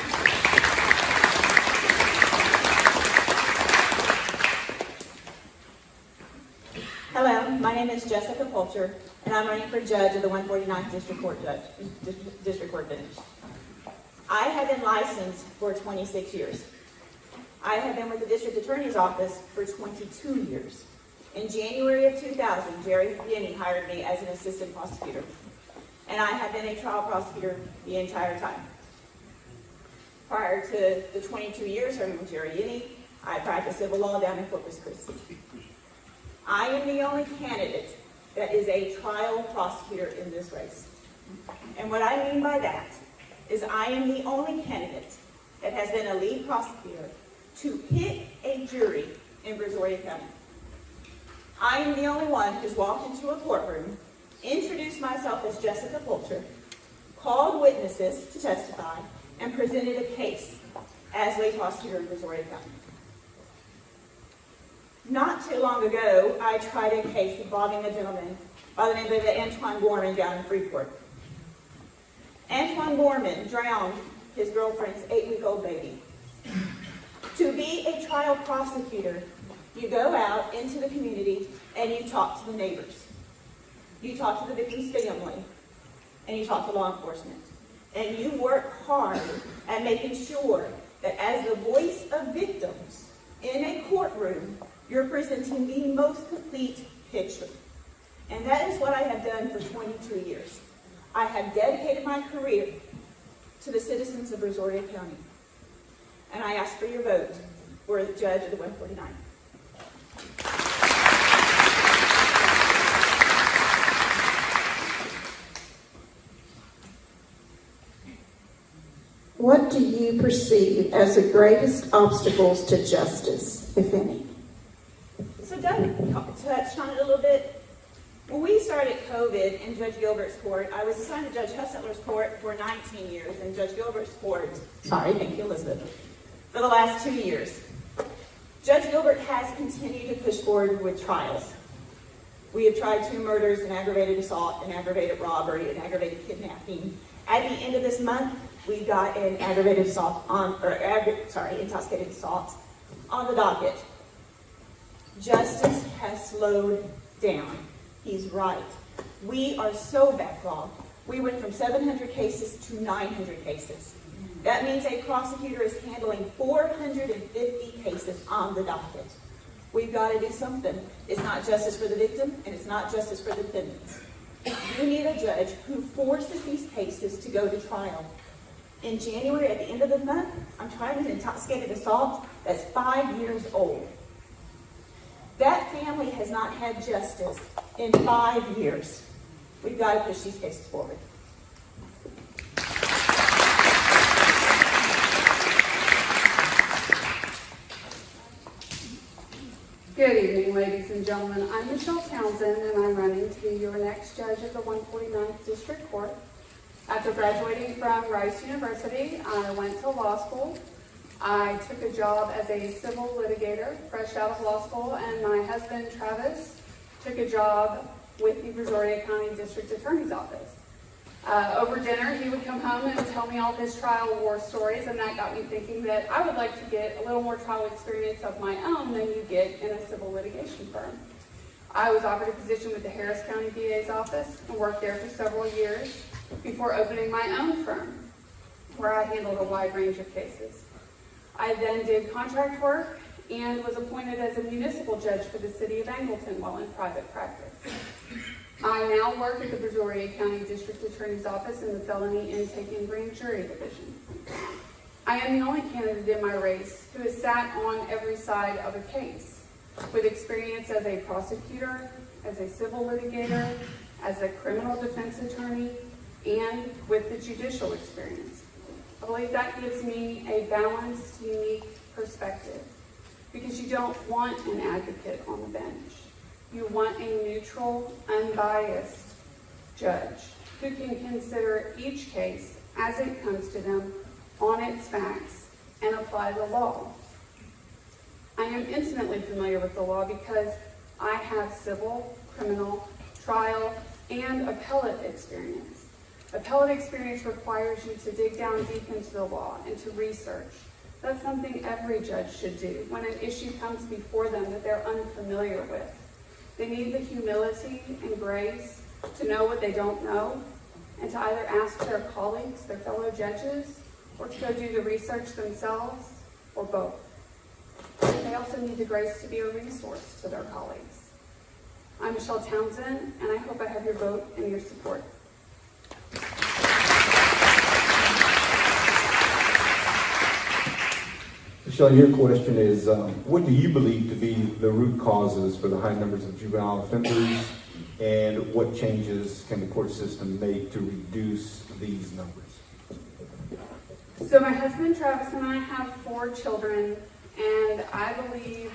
Hello, my name is Jessica Pulcher, and I'm running for judge of the 149th District Court Bench. I have been licensed for 26 years. I have been with the District Attorney's Office for 22 years. In January of 2000, Jerry Yenny hired me as an assistant prosecutor, and I have been a trial prosecutor the entire time. Prior to the 22 years serving with Jerry Yenny, I practiced civil law down in Corpus Christi. I am the only candidate that is a trial prosecutor in this race. And what I mean by that is I am the only candidate that has been a lead prosecutor to pick a jury in Brazoria County. I am the only one who's walked into a courtroom, introduced myself as Jessica Pulcher, called witnesses to testify, and presented a case as lead prosecutor in Brazoria County. Not too long ago, I tried a case involving a gentleman by the name of Antoine Gorman down in Freeport. Antoine Gorman drowned his girlfriend's 8-week-old baby. To be a trial prosecutor, you go out into the community and you talk to the neighbors. You talk to the victim's family, and you talk to law enforcement. And you work hard at making sure that as the voice of victims in a courtroom, You're presenting the most complete picture. And that is what I have done for 22 years. I have dedicated my career to the citizens of Brazoria County. And I ask for your vote for the judge of the 149. What do you perceive as the greatest obstacles to justice, if any? So Doug touched on it a little bit. When we started COVID in Judge Gilbert's court, I was assigned to Judge Hussettler's court for 19 years, and Judge Gilbert's court, thank you, Elizabeth, for the last 2 years. Judge Gilbert has continued to push forward with trials. We have tried 2 murders, an aggravated assault, an aggravated robbery, an aggravated kidnapping. At the end of this month, we got an aggravated assault intoxicated assault on the docket. Justice has slowed down. He's right. We are so backlogged. We went from 700 cases to 900 cases. That means a prosecutor is handling 450 cases on the docket. We've got to do something. It's not justice for the victim, and it's not justice for the defendants. You need a judge who forces these cases to go to trial. In January, at the end of the month, I'm trying an intoxicated assault that's 5 years old. That family has not had justice in 5 years. We've got to push these cases forward. Good evening, ladies and gentlemen. I'm Michelle Townsend, and I'm running to be your next judge of the 149th District Court. After graduating from Rice University, I went to law school. I took a job as a civil litigator fresh out of law school, and my husband, Travis, took a job with the Brazoria County District Attorney's Office. Over dinner, he would come home and tell me all his trial war stories, and that got me thinking that I would like to get a little more trial experience of my own than you get in a civil litigation firm. I was offered a position with the Harris County DA's office and worked there for several years before opening my own firm, where I handled a wide range of cases. I then did contract work and was appointed as a municipal judge for the city of Angleton while in private practice. I now work at the Brazoria County District Attorney's Office in the Felony Intake and Grand Jury Division. I am the only candidate in my race who has sat on every side of a case, with experience as a prosecutor, as a civil litigator, as a criminal defense attorney, and with the judicial experience. I believe that gives me a balanced, unique perspective, because you don't want an advocate on the bench. You want a neutral, unbiased judge who can consider each case as it comes to them on its facts and apply the law. I am intimately familiar with the law because I have civil, criminal, trial, and appellate experience. Appellate experience requires you to dig down deep into the law and to research. That's something every judge should do when an issue comes before them that they're unfamiliar with. They need the humility and grace to know what they don't know and to either ask their colleagues, their fellow judges, or to go do the research themselves, or both. They also need the grace to be a resource to their colleagues. I'm Michelle Townsend, and I hope I have your vote and your support. Michelle, your question is, what do you believe to be the root causes for the high numbers of juvenile offenders, and what changes can the court system make to reduce these numbers? So my husband Travis and I have 4 children, and I believe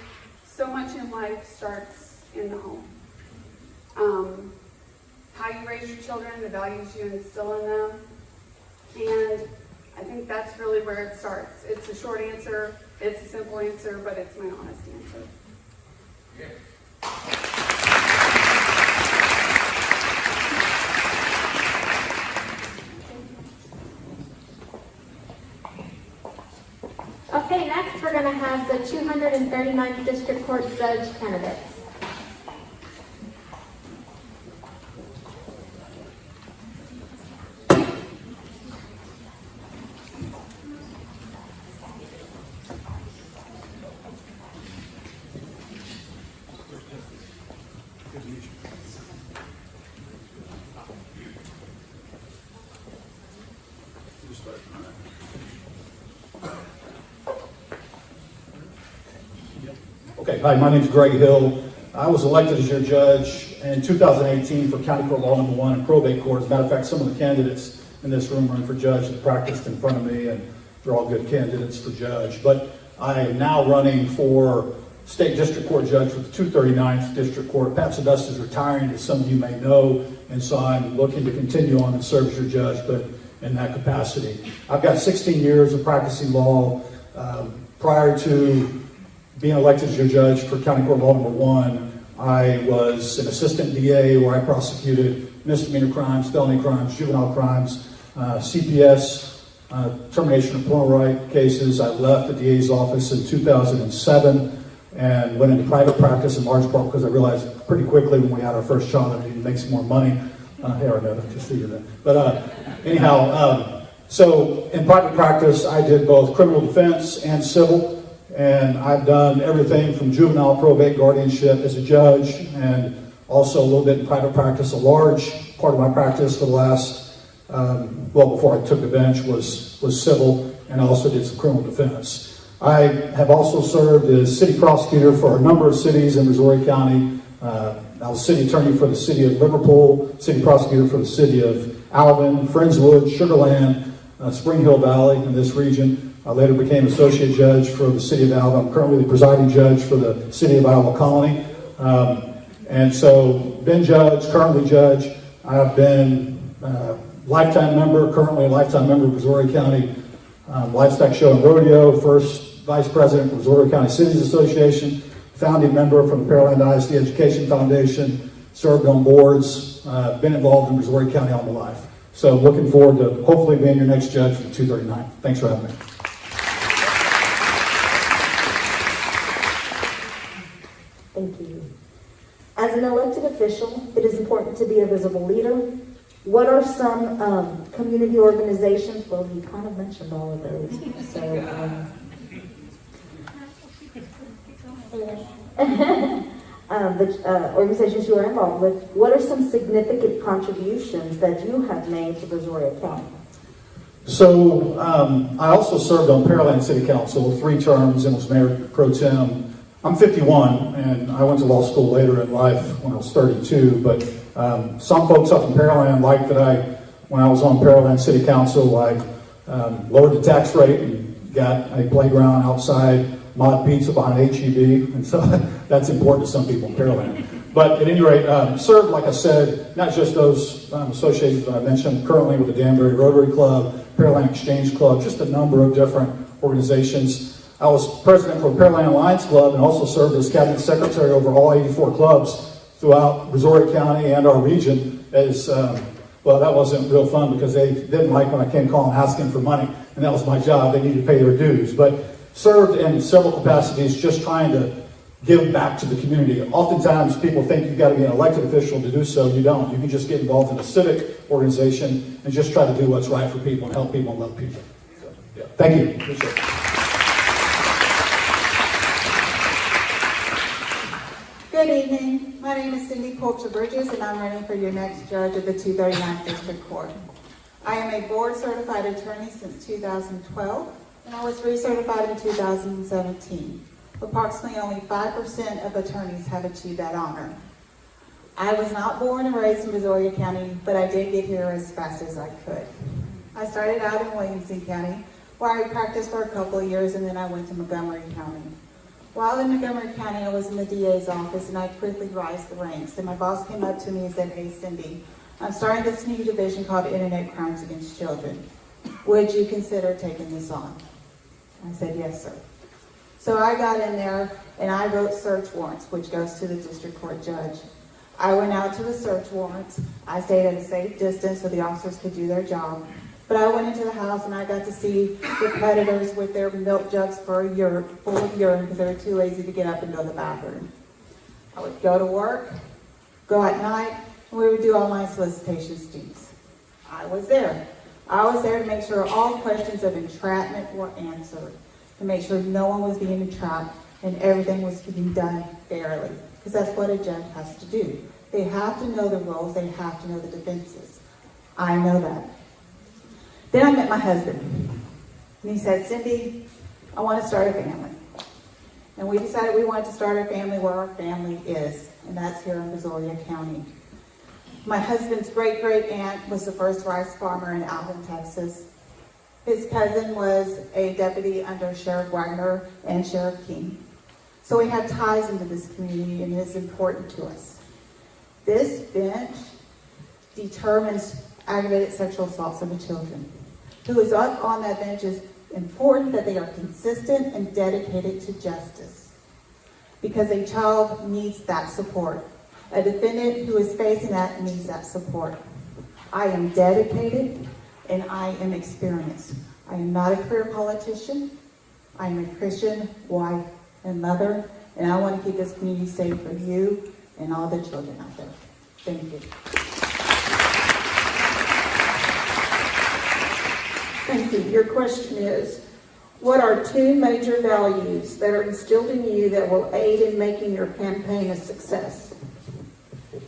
so much in life starts in the home. How you raise your children, the values you instill in them, and I think that's really where it starts. It's a short answer, it's a simple answer, but it's my honest answer. Okay, next we're going to have the 239th District Court Judge candidates. Okay, hi, my name is Greg Hill. I was elected as your judge in 2018 for County Court Law Number 1 and Probate Court. As a matter of fact, some of the candidates in this room running for judge have practiced in front of me, and they're all good candidates for judge. But I am now running for State District Court judge with the 239th District Court. Pat Sedust is retiring, as some of you may know, and so I'm looking to continue on and serve as your judge, but in that capacity. I've got 16 years of practicing law. Prior to being elected as your judge for County Court Law Number 1, I was an assistant DA where I prosecuted misdemeanor crimes, felony crimes, juvenile crimes, CPS, termination of parental right cases. I left the DA's office in 2007 and went into private practice in large part because I realized pretty quickly when we had our first child I needed to make some more money. Here I know, just figured that. But anyhow, so in private practice I did both criminal defense and civil. And I've done everything from juvenile probate guardianship as a judge, and also a little bit in private practice. A large part of my practice for the last, before I took the bench was civil, and I also did some criminal defense. I have also served as city prosecutor for a number of cities in Brazoria County. I was city attorney for the city of Liverpool, city prosecutor for the city of Alvin, Friendswood, Sugar Land, Spring Hill Valley in this region. I later became associate judge for the city of Alva. I'm currently the presiding judge for the city of Alva Colony. And so, been judge, currently judge. I've been lifetime member, currently a lifetime member of Brazoria County Livestock Show and Rodeo, first vice president of Brazoria County Cities Association, founding member from the Pearland ISD Education Foundation, served on boards, been involved in Brazoria County all my life. So looking forward to hopefully being your next judge for the 239. Thanks for having me. Thank you. As an elected official, it is important to be a visible leader. What are some community organizations? Well, you kind of mentioned all of those. So, the organizations you are involved with, what are some significant contributions that you have made to Brazoria County? So, I also served on Pearland City Council 3 terms and was mayor pro tem. I'm 51, and I went to law school later in life when I was 32, but some folks up in Pearland like that when I was on Pearland City Council, I lowered the tax rate and got a playground outside, mod pizza behind HEB, and so that's important to some people in Pearland. But at any rate, served, like I said, not just those associations that I mentioned, currently with the Danbury Rotary Club, Pearland Exchange Club, just a number of different organizations. I was president for the Pearland Lions Club and also served as cabinet secretary over all 84 clubs throughout Brazoria County and our region. As well, that wasn't real fun because they didn't like when I came calling asking for money, and that was my job. They needed to pay their dues. But served in several capacities just trying to give back to the community. Oftentimes people think you've got to be an elected official to do so. You don't. You can just get involved in a civic organization and just try to do what's right for people and help people and love people. So, yeah. Thank you. Appreciate it. Good evening. My name is Cindy Poulter Bridges, and I'm running for your next judge of the 239th District Court. I am a board certified attorney since 2012, and I was recertified in 2017. Approximately only 5% of attorneys have achieved that honor. I was not born and raised in Brazoria County, but I did get here as fast as I could. I started out in Williamson County, where I practiced for a couple of years, and then I went to Montgomery County. While in Montgomery County, I was in the DA's office, and I quickly rise the ranks. And my boss came up to me and said, "Hey, Cindy, I'm starting this new division called Internet Crimes Against Children. Would you consider taking this on?" I said, "Yes, sir." So I got in there, and I wrote search warrants, which goes to the district court judge. I went out to the search warrants. I stayed at a safe distance so the officers could do their job. But I went into the house and I got to see the predators with their milk jugs full of urine because they were too lazy to get up and go to the bathroom. I would go to work, go at night, and we would do all my solicitation stinks. I was there. I was there to make sure all questions of entrapment were answered, to make sure no one was being entrapped and everything was being done fairly, because that's what a judge has to do. They have to know the rules. They have to know the defenses. I know that. Then I met my husband. And he said, Cindy, I want to start a family. And we decided we wanted to start a family where our family is, and that's here in Brazoria County. My husband's great-great-aunt was the first rice farmer in Alvin, Texas. His cousin was a deputy under Sheriff Wagner and Sheriff King. So we have ties into this community, and it is important to us. This bench determines aggravated sexual assaults of the children. Who is up on that bench is important that they are consistent and dedicated to justice, because a child needs that support. A defendant who is facing that needs that support. I am dedicated and I am experienced. I am not a career politician. I am a Christian wife and mother, and I want to keep this community safe for you and all the children out there. Thank you. Thank you. Your question is, what are 2 major values that are instilled in you that will aid in making your campaign a success?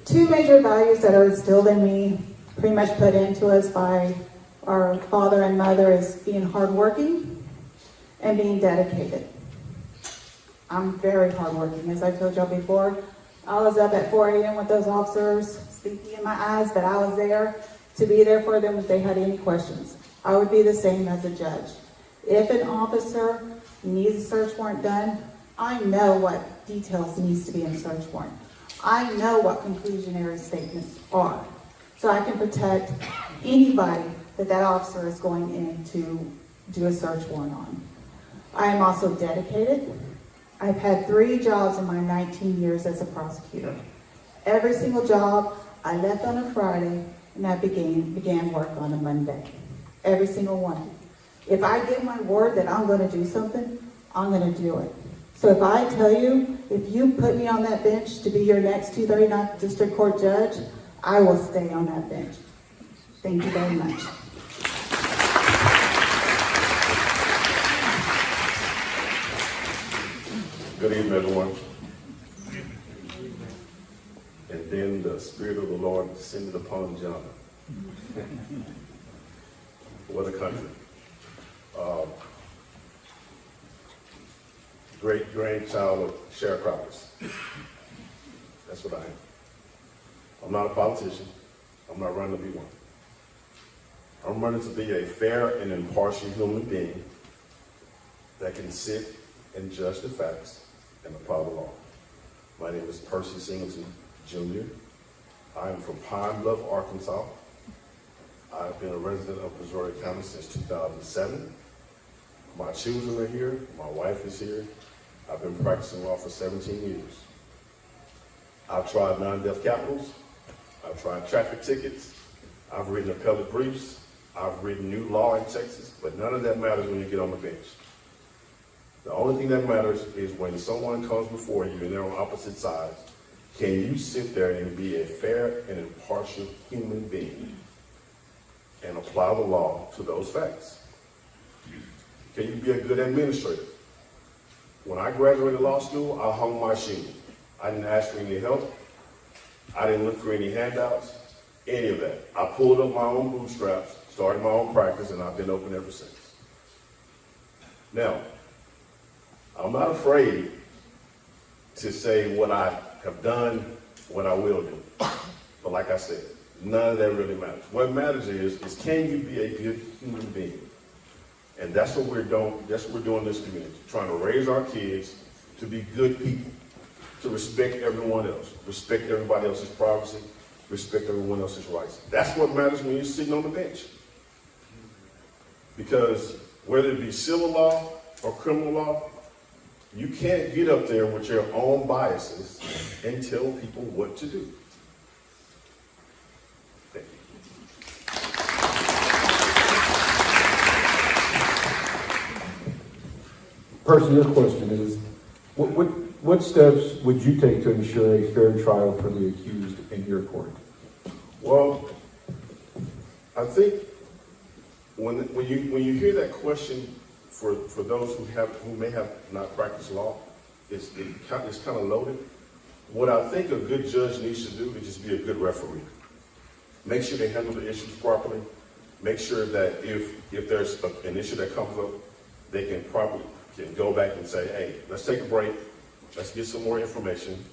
2 major values that are instilled in me, pretty much put into us by our father and mother, is being hardworking and being dedicated. I'm very hardworking. As I told y'all before, I was up at 4 a.m. with those officers, sleepy in my eyes, but I was there to be there for them if they had any questions. I would be the same as a judge. If an officer needs a search warrant done, I know what details needs to be in a search warrant. I know what conclusionary statements are, so I can protect anybody that officer is going in to do a search warrant on. I am also dedicated. I've had 3 jobs in my 19 years as a prosecutor. Every single job, I left on a Friday and I began work on a Monday. Every single one. If I give my word that I'm going to do something, I'm going to do it. So if I tell you, if you put me on that bench to be your next 239th District Court judge, I will stay on that bench. Thank you very much. Good evening, everyone. And then the Spirit of the Lord descended upon John. What a country. Great-grandchild of sharecroppers. That's what I am. I'm not a politician. I'm not running to be one. I'm running to be a fair and impartial human being that can sit and judge the facts and apply the law. My name is Percy Singleton, Jr. I am from Pine Bluff, Arkansas. I've been a resident of Brazoria County since 2007. My children are here. My wife is here. I've been practicing law for 17 years. I've tried non-death capitals. I've tried traffic tickets. I've written appellate briefs. I've written new law in Texas, but none of that matters when you get on the bench. The only thing that matters is when someone comes before you and they're on opposite sides, can you sit there and be a fair and impartial human being and apply the law to those facts? Can you be a good administrator? When I graduated law school, I hung my shingle. I didn't ask for any help. I didn't look for any handouts, any of that. I pulled up my own bootstraps, started my own practice, and I've been open ever since. Now, I'm not afraid to say what I have done, what I will do. But like I said, none of that really matters. What matters is can you be a good human being? And that's what we're doing. That's what we're doing in this community, trying to raise our kids to be good people, to respect everyone else, respect everybody else's privacy, respect everyone else's rights. That's what matters when you're sitting on the bench. Because whether it be civil law or criminal law, you can't get up there with your own biases and tell people what to do. Thank you. Percy, your question is, what steps would you take to ensure a fair trial for the accused in your court? Well, I think when you hear that question, for those who may have not practiced law, it's kind of loaded. What I think a good judge needs to do is just be a good referee. Make sure they handle the issues properly. Make sure that if there's an issue that comes up, they can go back and say, hey, let's take a break. Let's get some more information,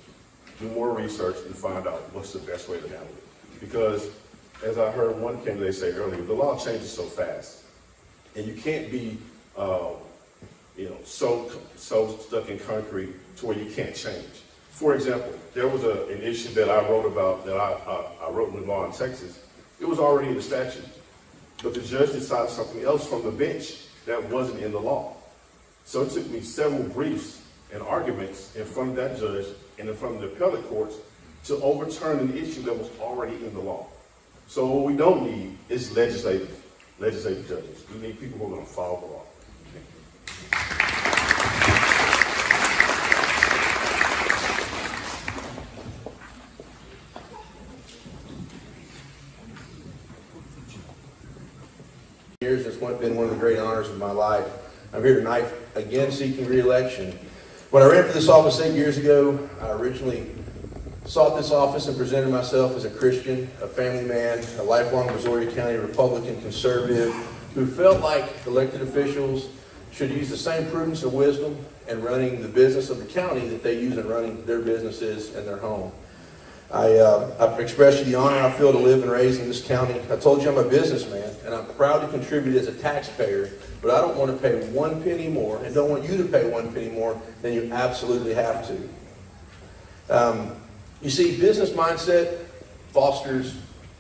do more research, and find out what's the best way to handle it. Because, as I heard one candidate say earlier, the law changes so fast, and you can't be, so stuck in concrete to where you can't change. For example, there was an issue that I wrote about that I wrote in the law in Texas. It was already in the statute, but the judge decided something else from the bench that wasn't in the law. So it took me several briefs and arguments in front of that judge and in front of the appellate courts to overturn an issue that was already in the law. So what we don't need is legislative judges. We need people who are going to follow the law. Years, it's been one of the great honors of my life. I'm here tonight again seeking re-election. When I ran for this office 8 years ago, I originally sought this office and presented myself as a Christian, a family man, a lifelong Brazoria County Republican conservative who felt like elected officials should use the same prudence and wisdom in running the business of the county that they use in running their businesses and their home. I've expressed you the honor I feel to live and raise in this county. I told you I'm a businessman, and I'm proud to contribute as a taxpayer, but I don't want to pay 1 penny more, and don't want you to pay 1 penny more than you absolutely have to. You see, business mindset fosters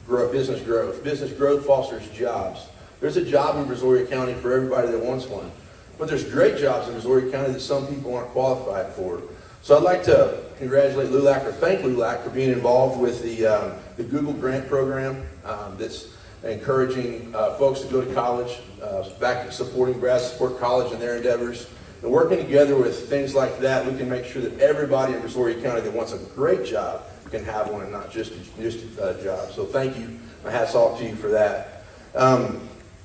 business growth. Business growth fosters jobs. There's a job in Brazoria County for everybody that wants one, but there's great jobs in Brazoria County that some people aren't qualified for. So I'd like to congratulate LULAC, or thank LULAC, for being involved with the Google Grant program that's encouraging folks to go to college, back to supporting Support College in their endeavors. And working together with things like that, we can make sure that everybody in Brazoria County that wants a great job can have one and not just a job. So thank you. My hat's off to you for that.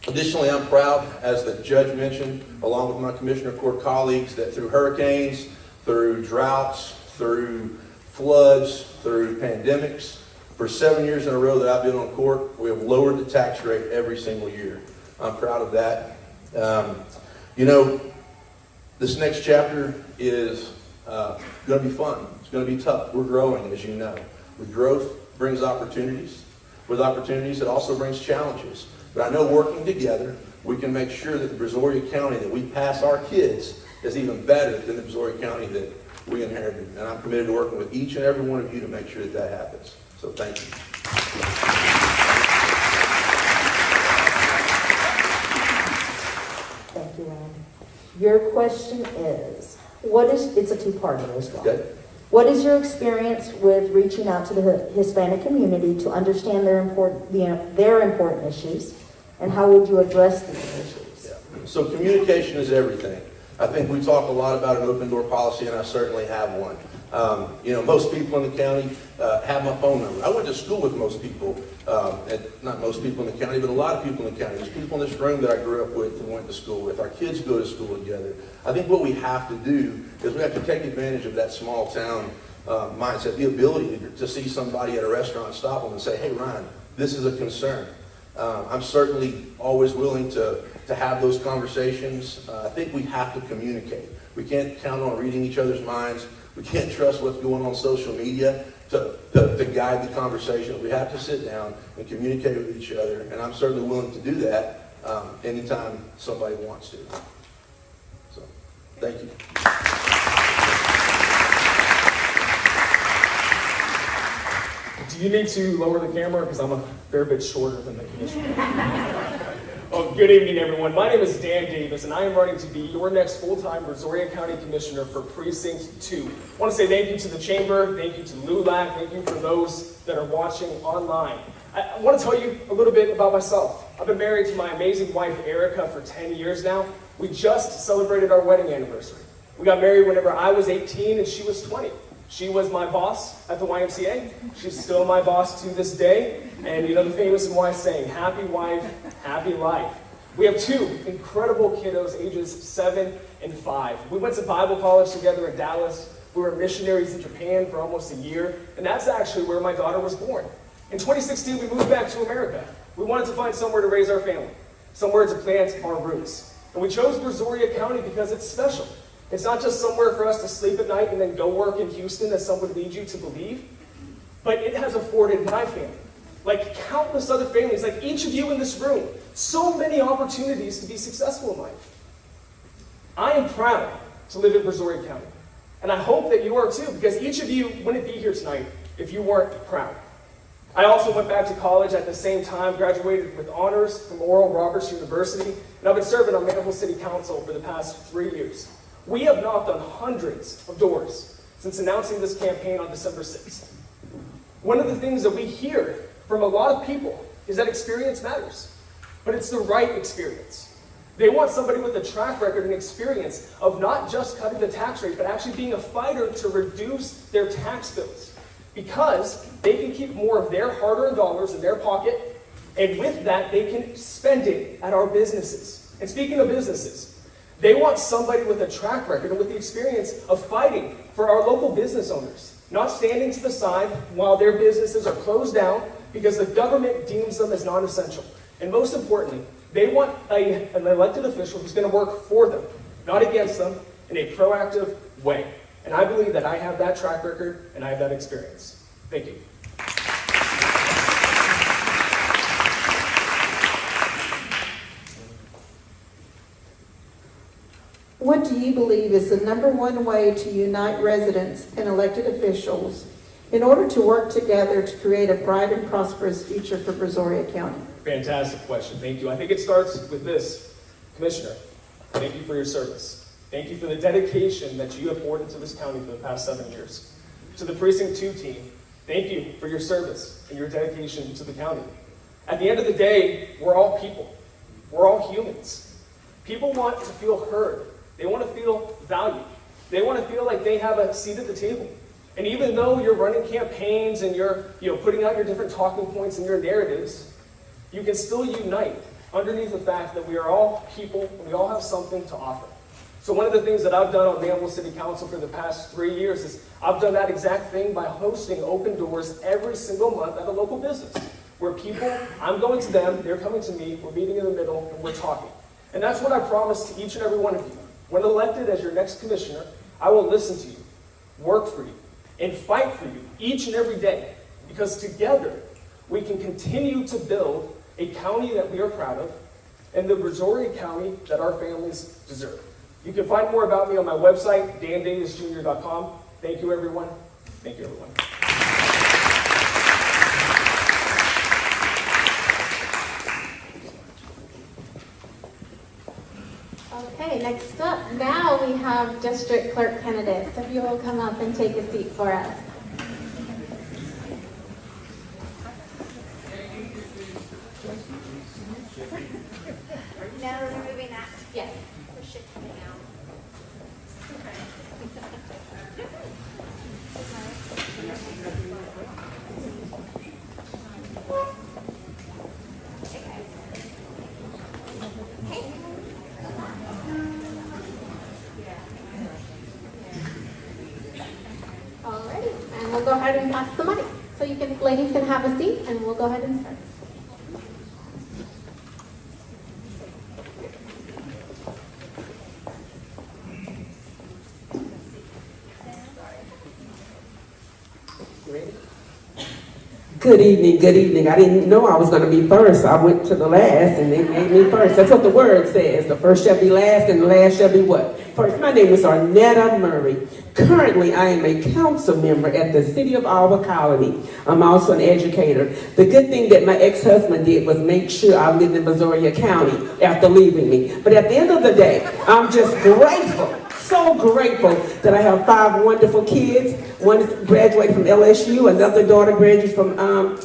Additionally, I'm proud, as the judge mentioned, along with my Commissioner Court colleagues, that through hurricanes, through droughts, through floods, through pandemics, for 7 years in a row that I've been on court, we have lowered the tax rate every single year. I'm proud of that. This next chapter is going to be fun. It's going to be tough. We're growing, as you know. With growth brings opportunities. With opportunities, it also brings challenges. But I know working together, we can make sure that the Brazoria County that we pass our kids is even better than the Brazoria County that we inherited. And I'm committed to working with each and every one of you to make sure that that happens. So thank you. Thank you, Randy. Your question is, it's a two-parter as well. Okay. What is your experience with reaching out to the Hispanic community to understand their important issues, and how would you address these issues? Yeah. So communication is everything. I think we talk a lot about an open door policy, and I certainly have one. Most people in the county have my phone number. I went to school with most people, not most people in the county, but a lot of people in the county. There's people in this room that I grew up with and went to school with. Our kids go to school together. I think what we have to do is we have to take advantage of that small town mindset, the ability to see somebody at a restaurant, stop them and say, hey, Ryan, this is a concern. I'm certainly always willing to have those conversations. I think we have to communicate. We can't count on reading each other's minds. We can't trust what's going on social media to guide the conversation. We have to sit down and communicate with each other, and I'm certainly willing to do that anytime somebody wants to. So, thank you. Do you need to lower the camera? Because I'm a fair bit shorter than the commissioner. Oh, good evening, everyone. My name is Dan Davis, and I am running to be your next full-time Brazoria County Commissioner for Precinct 2. I want to say thank you to the Chamber, thank you to LULAC, thank you for those that are watching online. I want to tell you a little bit about myself. I've been married to my amazing wife, Erica, for 10 years now. We just celebrated our wedding anniversary. We got married whenever I was 18 and she was 20. She was my boss at the YMCA. She's still my boss to this day. And you know the famous and wise saying, happy wife, happy life. We have two incredible kiddos, ages 7 and 5. We went to Bible college together in Dallas. We were missionaries in Japan for almost a year, and that's actually where my daughter was born. In 2016, we moved back to America. We wanted to find somewhere to raise our family, somewhere to plant our roots. And we chose Brazoria County because it's special. It's not just somewhere for us to sleep at night and then go work in Houston, as some would lead you to believe, but it has afforded my family, like countless other families, like each of you in this room, so many opportunities to be successful in life. I am proud to live in Brazoria County, and I hope that you are too, because each of you wouldn't be here tonight if you weren't proud. I also went back to college at the same time, graduated with honors from Oral Roberts University, and I've been serving on Manville City Council for the past 3 years. We have knocked on hundreds of doors since announcing this campaign on December 6th. One of the things that we hear from a lot of people is that experience matters, but it's the right experience. They want somebody with a track record and experience of not just cutting the tax rate, but actually being a fighter to reduce their tax bills, because they can keep more of their hard-earned dollars in their pocket, and with that, they can spend it at our businesses. And speaking of businesses, they want somebody with a track record and with the experience of fighting for our local business owners, not standing to the side while their businesses are closed down because the government deems them as non-essential. And most importantly, they want an elected official who's going to work for them, not against them, in a proactive way. And I believe that I have that track record and I have that experience. Thank you. What do you believe is the number one way to unite residents and elected officials in order to work together to create a bright and prosperous future for Brazoria County? Fantastic question. Thank you. I think it starts with this. Commissioner, thank you for your service. Thank you for the dedication that you have poured into this county for the past 7 years. To the Precinct 2 team, thank you for your service and your dedication to the county. At the end of the day, we're all people. We're all humans. People want to feel heard. They want to feel valued. They want to feel like they have a seat at the table. And even though you're running campaigns and you're putting out your different talking points and your narratives, you can still unite underneath the fact that we are all people and we all have something to offer. So one of the things that I've done on Manville City Council for the past 3 years is I've done that exact thing by hosting open doors every single month at a local business, where people, I'm going to them, they're coming to me, we're meeting in the middle, and we're talking. And that's what I promise to each and every one of you. When elected as your next commissioner, I will listen to you, work for you, and fight for you each and every day, because together we can continue to build a county that we are proud of and the Brazoria County that our families deserve. You can find more about me on my website, dandavisjr.com. Thank you, everyone. Thank you, everyone. Okay, next up, now we have district clerk candidates. If you will come up and take a seat for us. Now we're removing that. Yes. Push it coming out. Alrighty, and we'll go ahead and pass the mic. So you can, ladies can have a seat, and we'll go ahead and start. Good evening, good evening. I didn't know I was going to be first. I went to the last and they made me first. That's what the word says. The first shall be last and the last shall be what? First. My name is Arnetta Murray. Currently, I am a council member at the City of Alva Colony. I'm also an educator. The good thing that my ex-husband did was make sure I lived in Brazoria County after leaving me. But at the end of the day, I'm just grateful. So grateful that I have 5 wonderful kids. One graduated from LSU, another daughter graduated from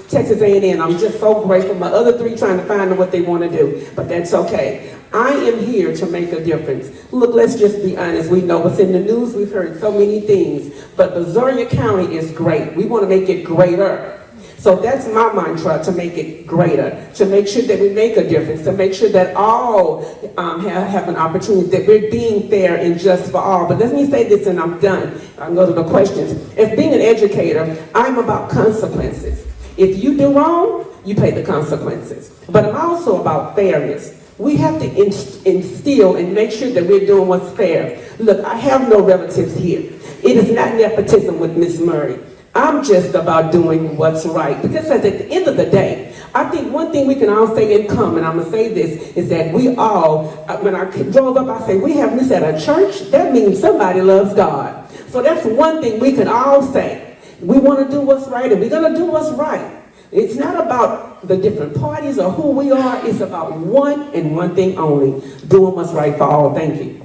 Texas A&M. I'm just so grateful. My other 3 trying to find out what they want to do, but that's okay. I am here to make a difference. Look, let's just be honest. We know what's in the news. We've heard so many things, but Brazoria County is great. We want to make it greater. So that's my mantra, to make it greater, to make sure that we make a difference, to make sure that all have an opportunity, that we're being fair and just for all. But let me say this and I'm done. I can go to the questions. As being an educator, I'm about consequences. If you do wrong, you pay the consequences. But I'm also about fairness. We have to instill and make sure that we're doing what's fair. Look, I have no relatives here. It is not nepotism with Miss Murray. I'm just about doing what's right. Because at the end of the day, I think one thing we can all say in common, I'm going to say this, is that we all, when I drove up, I say, we have this at a church. That means somebody loves God. So that's one thing we can all say. We want to do what's right, and we're going to do what's right. It's not about the different parties or who we are. It's about one and one thing only, doing what's right for all. Thank you.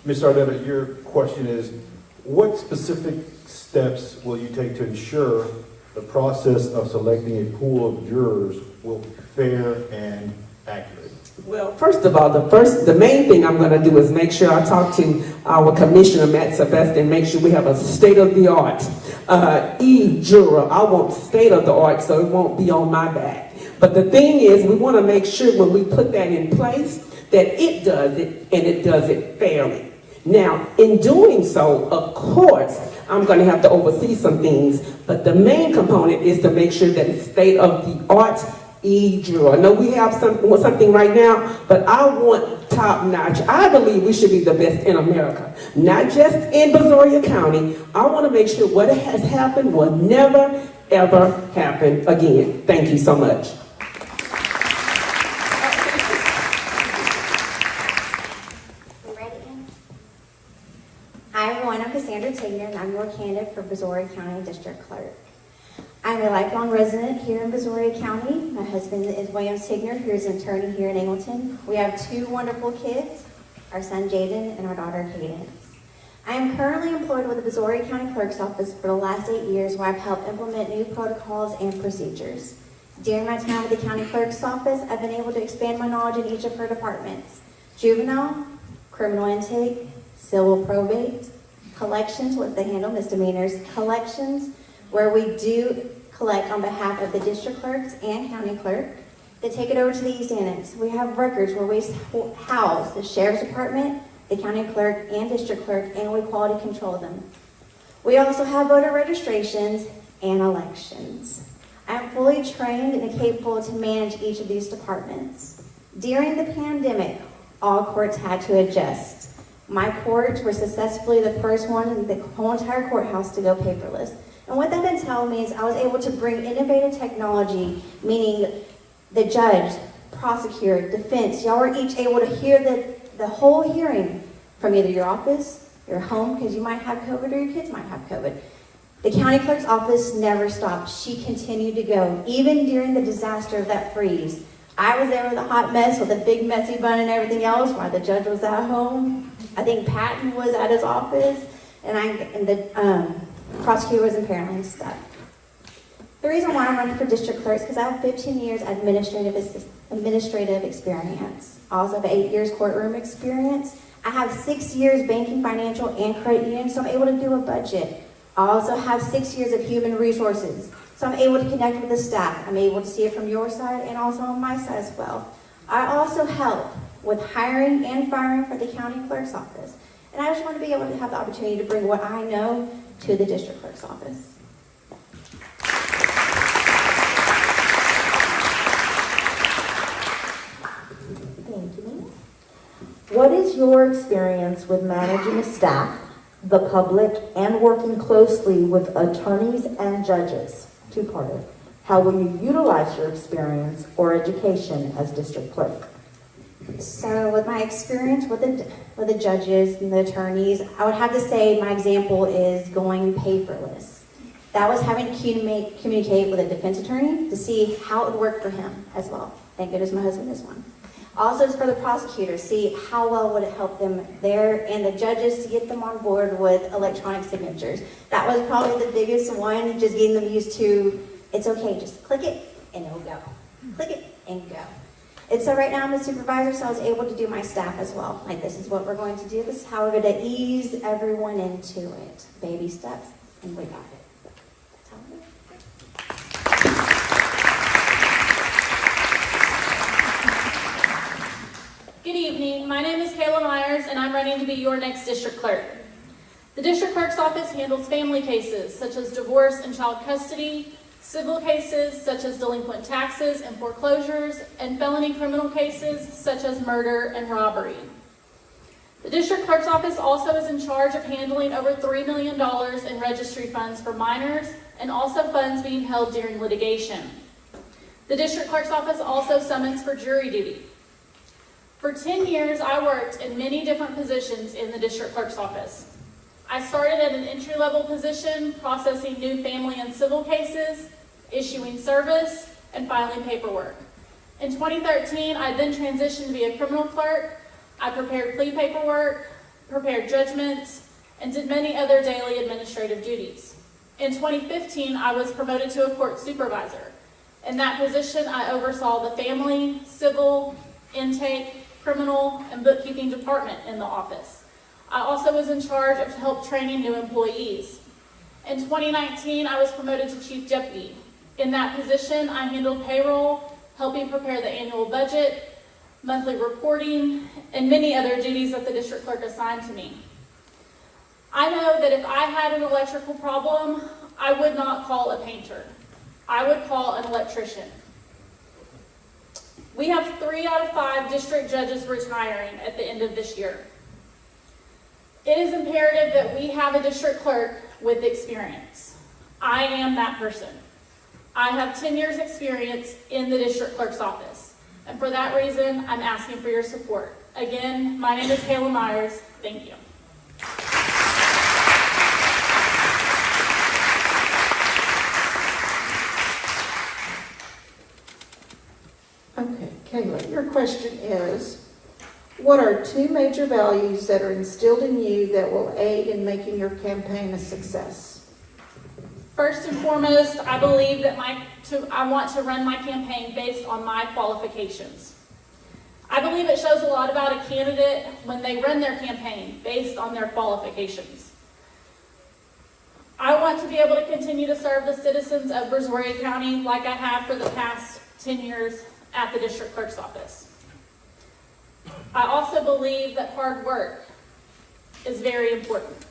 Ms. Ardetta, your question is, what specific steps will you take to ensure the process of selecting a pool of jurors will be fair and accurate? Well, first of all, the main thing I'm going to do is make sure I talk to our Commissioner, Matt Sebastian, and make sure we have a state-of-the-art e-juror. I want state-of-the-art so it won't be on my back. But the thing is, we want to make sure when we put that in place that it does it, and it does it fairly. Now, in doing so, of course, I'm going to have to oversee some things, but the main component is to make sure that it's state-of-the-art e-juror. I know we have something right now, but I want top-notch. I believe we should be the best in America, not just in Brazoria County. I want to make sure what has happened will never, ever happen again. Thank you so much. Hi everyone, I'm Cassandra Tigner and I'm your candidate for Brazoria County District Clerk. I'm a lifelong resident here in Brazoria County. My husband is William Tigner, who is an attorney here in Angleton. We have two wonderful kids, our son Jaden and our daughter Cadence. I am currently employed with the Brazoria County Clerk's Office for the last 8 years, where I've helped implement new protocols and procedures. During my time with the County Clerk's Office, I've been able to expand my knowledge in each of her departments: juvenile, criminal intake, civil probate, collections, what they handle misdemeanors, collections, where we do collect on behalf of the district clerks and county clerk. They take it over to the East Annex. We have records where we house the sheriff's department, the county clerk, and district clerk, and we quality control them. We also have voter registrations and elections. I am fully trained and capable to manage each of these departments. During the pandemic, all courts had to adjust. My courts were successfully the first one in the whole entire courthouse to go paperless. And what that entailed means I was able to bring innovative technology, meaning the judge, prosecutor, defense, y'all were each able to hear the whole hearing from either your office, your home, because you might have COVID or your kids might have COVID. The county clerk's office never stopped. She continued to go, even during the disaster of that freeze. I was there with a hot mess with a big messy bun and everything else while the judge was at home. I think Patton was at his office, and the prosecutor was in Pearland stuff. The reason why I'm running for district clerk is because I have 15 years administrative experience. I also have 8 years courtroom experience. I have 6 years banking, financial, and credit union, so I'm able to do a budget. I also have 6 years of human resources, so I'm able to connect with the staff. I'm able to see it from your side and also on my side as well. I also help with hiring and firing for the county clerk's office. And I just want to be able to have the opportunity to bring what I know to the district clerk's office. Thank you. What is your experience with managing a staff, the public, and working closely with attorneys and judges? Two-parter. How will you utilize your experience or education as district clerk? So with my experience with the judges and the attorneys, I would have to say my example is going paperless. That was having to communicate with a defense attorney to see how it would work for him as well. Thank goodness my husband is one. Also, it's for the prosecutors, see how well would it help them there, and the judges to get them on board with electronic signatures. That was probably the biggest one, just getting them used to, it's okay, just click it and it'll go. Click it and go. And so right now I'm a supervisor, so I was able to do my staff as well. Like, this is what we're going to do. This is how we're going to ease everyone into it. Baby steps, and we got it. That's how we do it. Good evening. My name is Kayla Myers, and I'm running to be your next district clerk. The district clerk's office handles family cases such as divorce and child custody, civil cases such as delinquent taxes and foreclosures, and felony criminal cases such as murder and robbery. The district clerk's office also is in charge of handling over $3 million in registry funds for minors and also funds being held during litigation. The district clerk's office also summons for jury duty. For 10 years, I worked in many different positions in the district clerk's office. I started at an entry-level position, processing new family and civil cases, issuing service, and filing paperwork. In 2013, I then transitioned to be a criminal clerk. I prepared plea paperwork, prepared judgments, and did many other daily administrative duties. In 2015, I was promoted to a court supervisor. In that position, I oversaw the family, civil, intake, criminal, and bookkeeping department in the office. I also was in charge of help training new employees. In 2019, I was promoted to chief deputy. In that position, I handled payroll, helping prepare the annual budget, monthly reporting, and many other duties that the district clerk assigned to me. I know that if I had an electrical problem, I would not call a painter. I would call an electrician. We have 3 out of 5 district judges retiring at the end of this year. It is imperative that we have a district clerk with experience. I am that person. I have 10 years experience in the district clerk's office. And for that reason, I'm asking for your support. Again, my name is Kayla Myers. Thank you. Okay, Kayla, your question is, what are 2 major values that are instilled in you that will aid in making your campaign a success? First and foremost, I believe that I want to run my campaign based on my qualifications. I believe it shows a lot about a candidate when they run their campaign based on their qualifications. I want to be able to continue to serve the citizens of Brazoria County like I have for the past 10 years at the district clerk's office. I also believe that hard work is very important.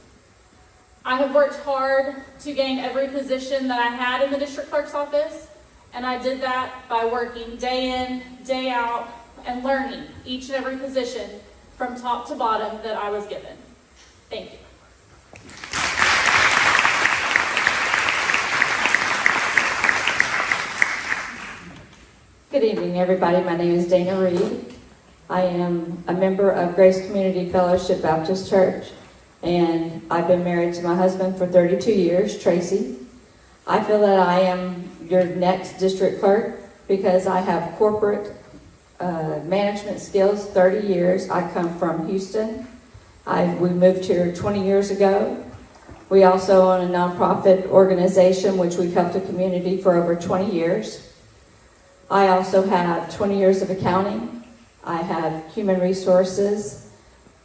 I have worked hard to gain every position that I had in the district clerk's office, and I did that by working day in, day out, and learning each and every position from top to bottom that I was given. Thank you. Good evening, everybody. My name is Dana Reed. I am a member of Grace Community Fellowship Baptist Church, and I've been married to my husband for 32 years, Tracy. I feel that I am your next district clerk because I have corporate management skills, 30 years. I come from Houston. We moved here 20 years ago. We also own a nonprofit organization which we've helped the community for over 20 years. I also have 20 years of accounting. I have human resources,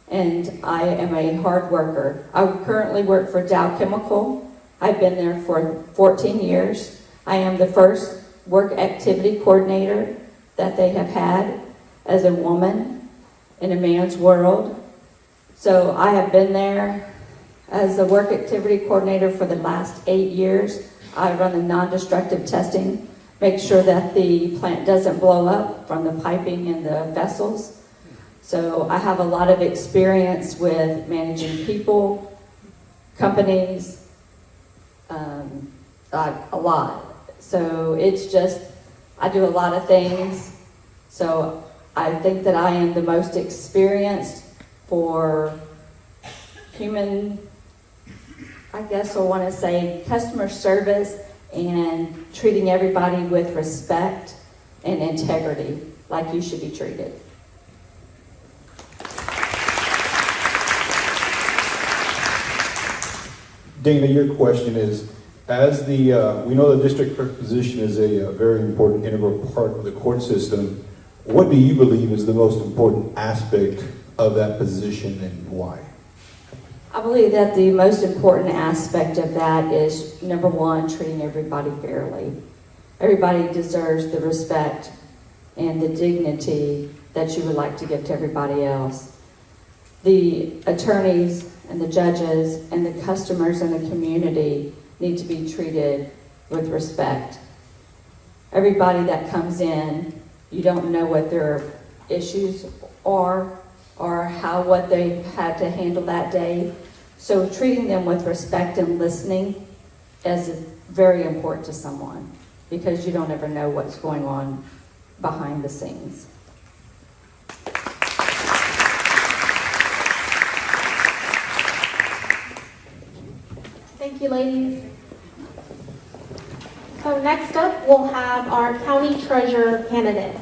and I am a hard worker. I currently work for Dow Chemical. I've been there for 14 years. I am the first work activity coordinator that they have had as a woman in a man's world. So I have been there as a work activity coordinator for the last 8 years. I run the non-destructive testing, make sure that the plant doesn't blow up from the piping and the vessels. So I have a lot of experience with managing people, companies, a lot. So it's just, I do a lot of things. So I think that I am the most experienced for human, I guess I want to say customer service and treating everybody with respect and integrity like you should be treated. Dana, your question is, as we know the district clerk position is a very important integral part of the court system. What do you believe is the most important aspect of that position and why? I believe that the most important aspect of that is, number one, treating everybody fairly. Everybody deserves the respect and the dignity that you would like to give to everybody else. The attorneys and the judges and the customers in the community need to be treated with respect. Everybody that comes in, you don't know what their issues are or what they've had to handle that day. So treating them with respect and listening is very important to someone, because you don't ever know what's going on behind the scenes. Thank you, ladies. So next up, we'll have our county treasurer candidates.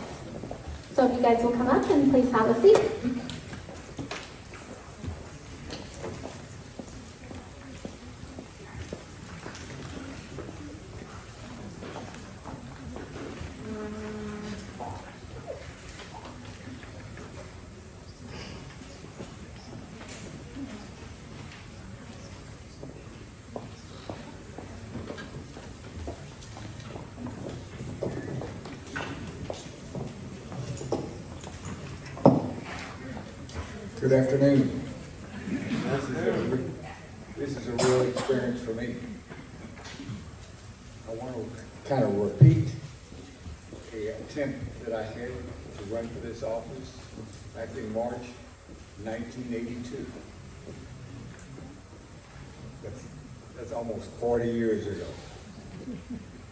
So if you guys will come up and please have a seat. Good afternoon. This is a real experience for me. I want to kind of repeat the attempt that I had to run for this office back in March 1982. That's almost 40 years ago.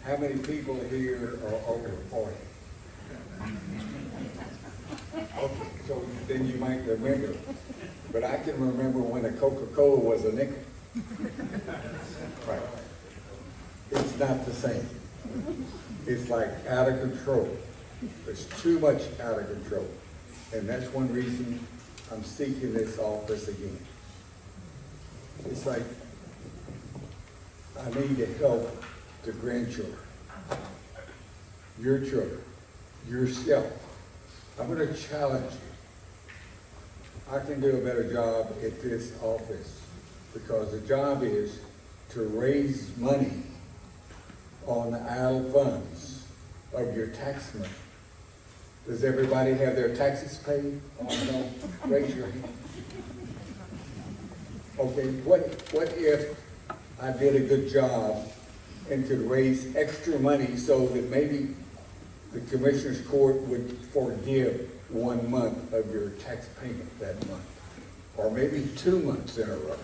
How many people here are over 40? Okay, so then you might remember, but I can remember when a Coca-Cola was a nickel. Right. It's not the same. It's like out of control. It's too much out of control. And that's one reason I'm seeking this office again. It's like I need to help the grandchildren, your children, yourself. I'm going to challenge you. I can do a better job at this office because the job is to raise money on the idle funds of your tax money. Does everybody have their taxes paid? Oh, no. Raise your hand. Okay, what if I did a good job and could raise extra money so that maybe the Commissioner's Court would forgive 1 month of your tax payment that month, or maybe 2 months in a row?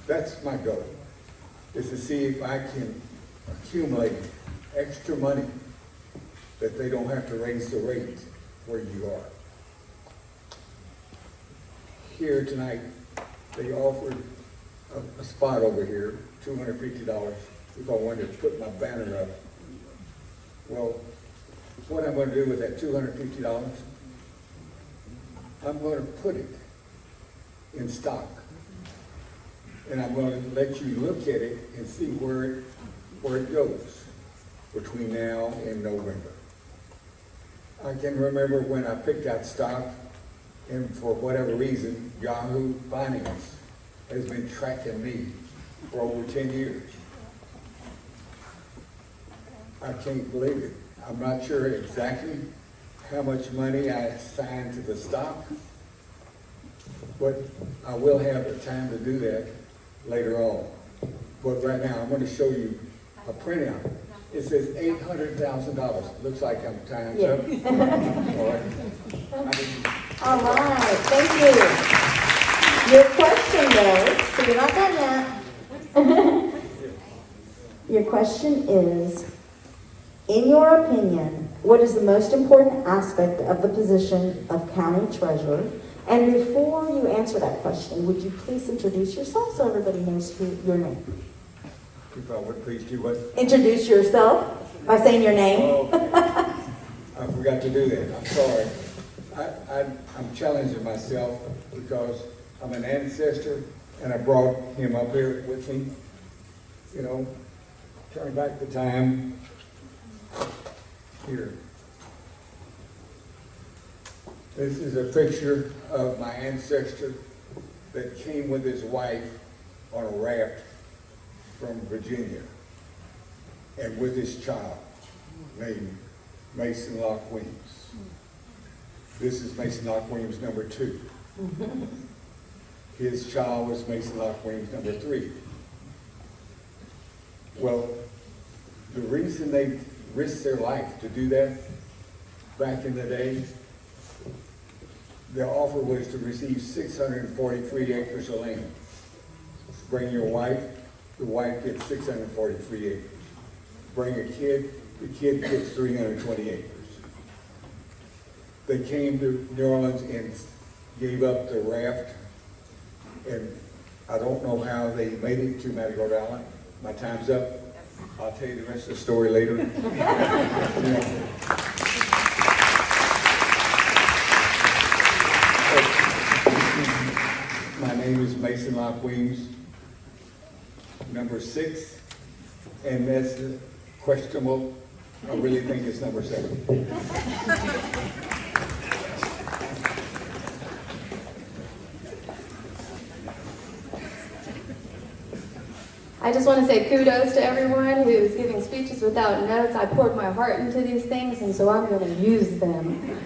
That's my goal, is to see if I can accumulate extra money that they don't have to raise the rate where you are. Here tonight, they offered a spot over here, $250, if I wanted to put my banner up. Well, what I'm going to do with that $250, I'm going to put it in stock. And I'm going to let you look at it and see where it goes between now and November. I can remember when I picked out stock, and for whatever reason, Yahoo Finance has been tracking me for over 10 years. I can't believe it. I'm not sure exactly how much money I assigned to the stock, but I will have the time to do that later on. But right now, I'm going to show you a printout. It says $800,000. Looks like I'm time's up. All right. All right, thank you. Your question though, so you're not done yet. Your question is, in your opinion, what is the most important aspect of the position of county treasurer? And before you answer that question, would you please introduce yourself so everybody knows your name? If I would please do what? Introduce yourself by saying your name. Oh, okay. I forgot to do that. I'm sorry. I'm challenging myself because I'm an ancestor and I brought him up here with me. You know, turn back the time. Here. This is a picture of my ancestor that came with his wife on a raft from Virginia and with his child named Mason Locke Weems. This is Mason Locke Weems number 2. His child was Mason Locke Weems number 3. Well, the reason they risked their life to do that back in the day, their offer was to receive 643 acres of land. Bring your wife, the wife gets 643 acres. Bring a kid, the kid gets 320 acres. They came to New Orleans and gave up the raft, and I don't know how they made it to Matagorda Island. My time's up. I'll tell you the rest of the story later. My name is Mason Locke Weems, number 6, and that's questionable. I really think it's number 7. I just want to say kudos to everyone who is giving speeches without notes. I poured my heart into these things, and so I'm going to use them.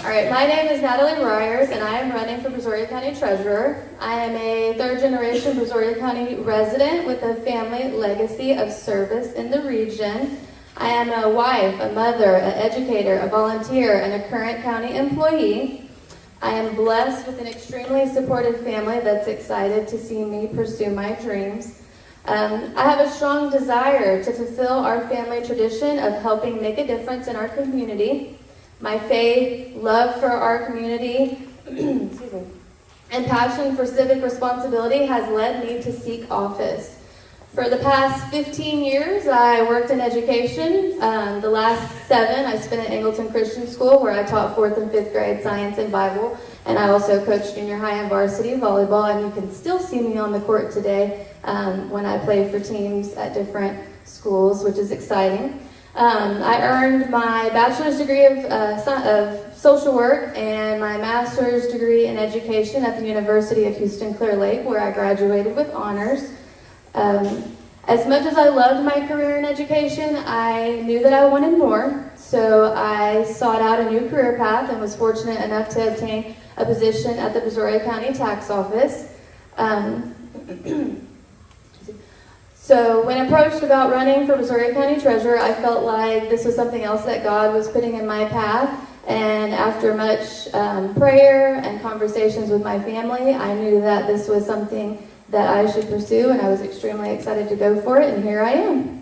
All right, my name is Natalie Ryers, and I am running for Brazoria County Treasurer. I am a third-generation Brazoria County resident with a family legacy of service in the region. I am a wife, a mother, an educator, a volunteer, and a current county employee. I am blessed with an extremely supportive family that's excited to see me pursue my dreams. I have a strong desire to fulfill our family tradition of helping make a difference in our community. My faith, love for our community, excuse me, and passion for civic responsibility has led me to seek office. For the past 15 years, I worked in education. The last 7, I spent at Angleton Christian School, where I taught 4th and 5th grade science and Bible, and I also coached junior high and varsity volleyball, and you can still see me on the court today when I play for teams at different schools, which is exciting. I earned my bachelor's degree of social work and my master's degree in education at the University of Houston Clear Lake, where I graduated with honors. As much as I loved my career in education, I knew that I wanted more, so I sought out a new career path and was fortunate enough to obtain a position at the Brazoria County Tax Office. So when approached about running for Brazoria County Treasurer, I felt like this was something else that God was putting in my path. And after much prayer and conversations with my family, I knew that this was something that I should pursue, and I was extremely excited to go for it, and here I am.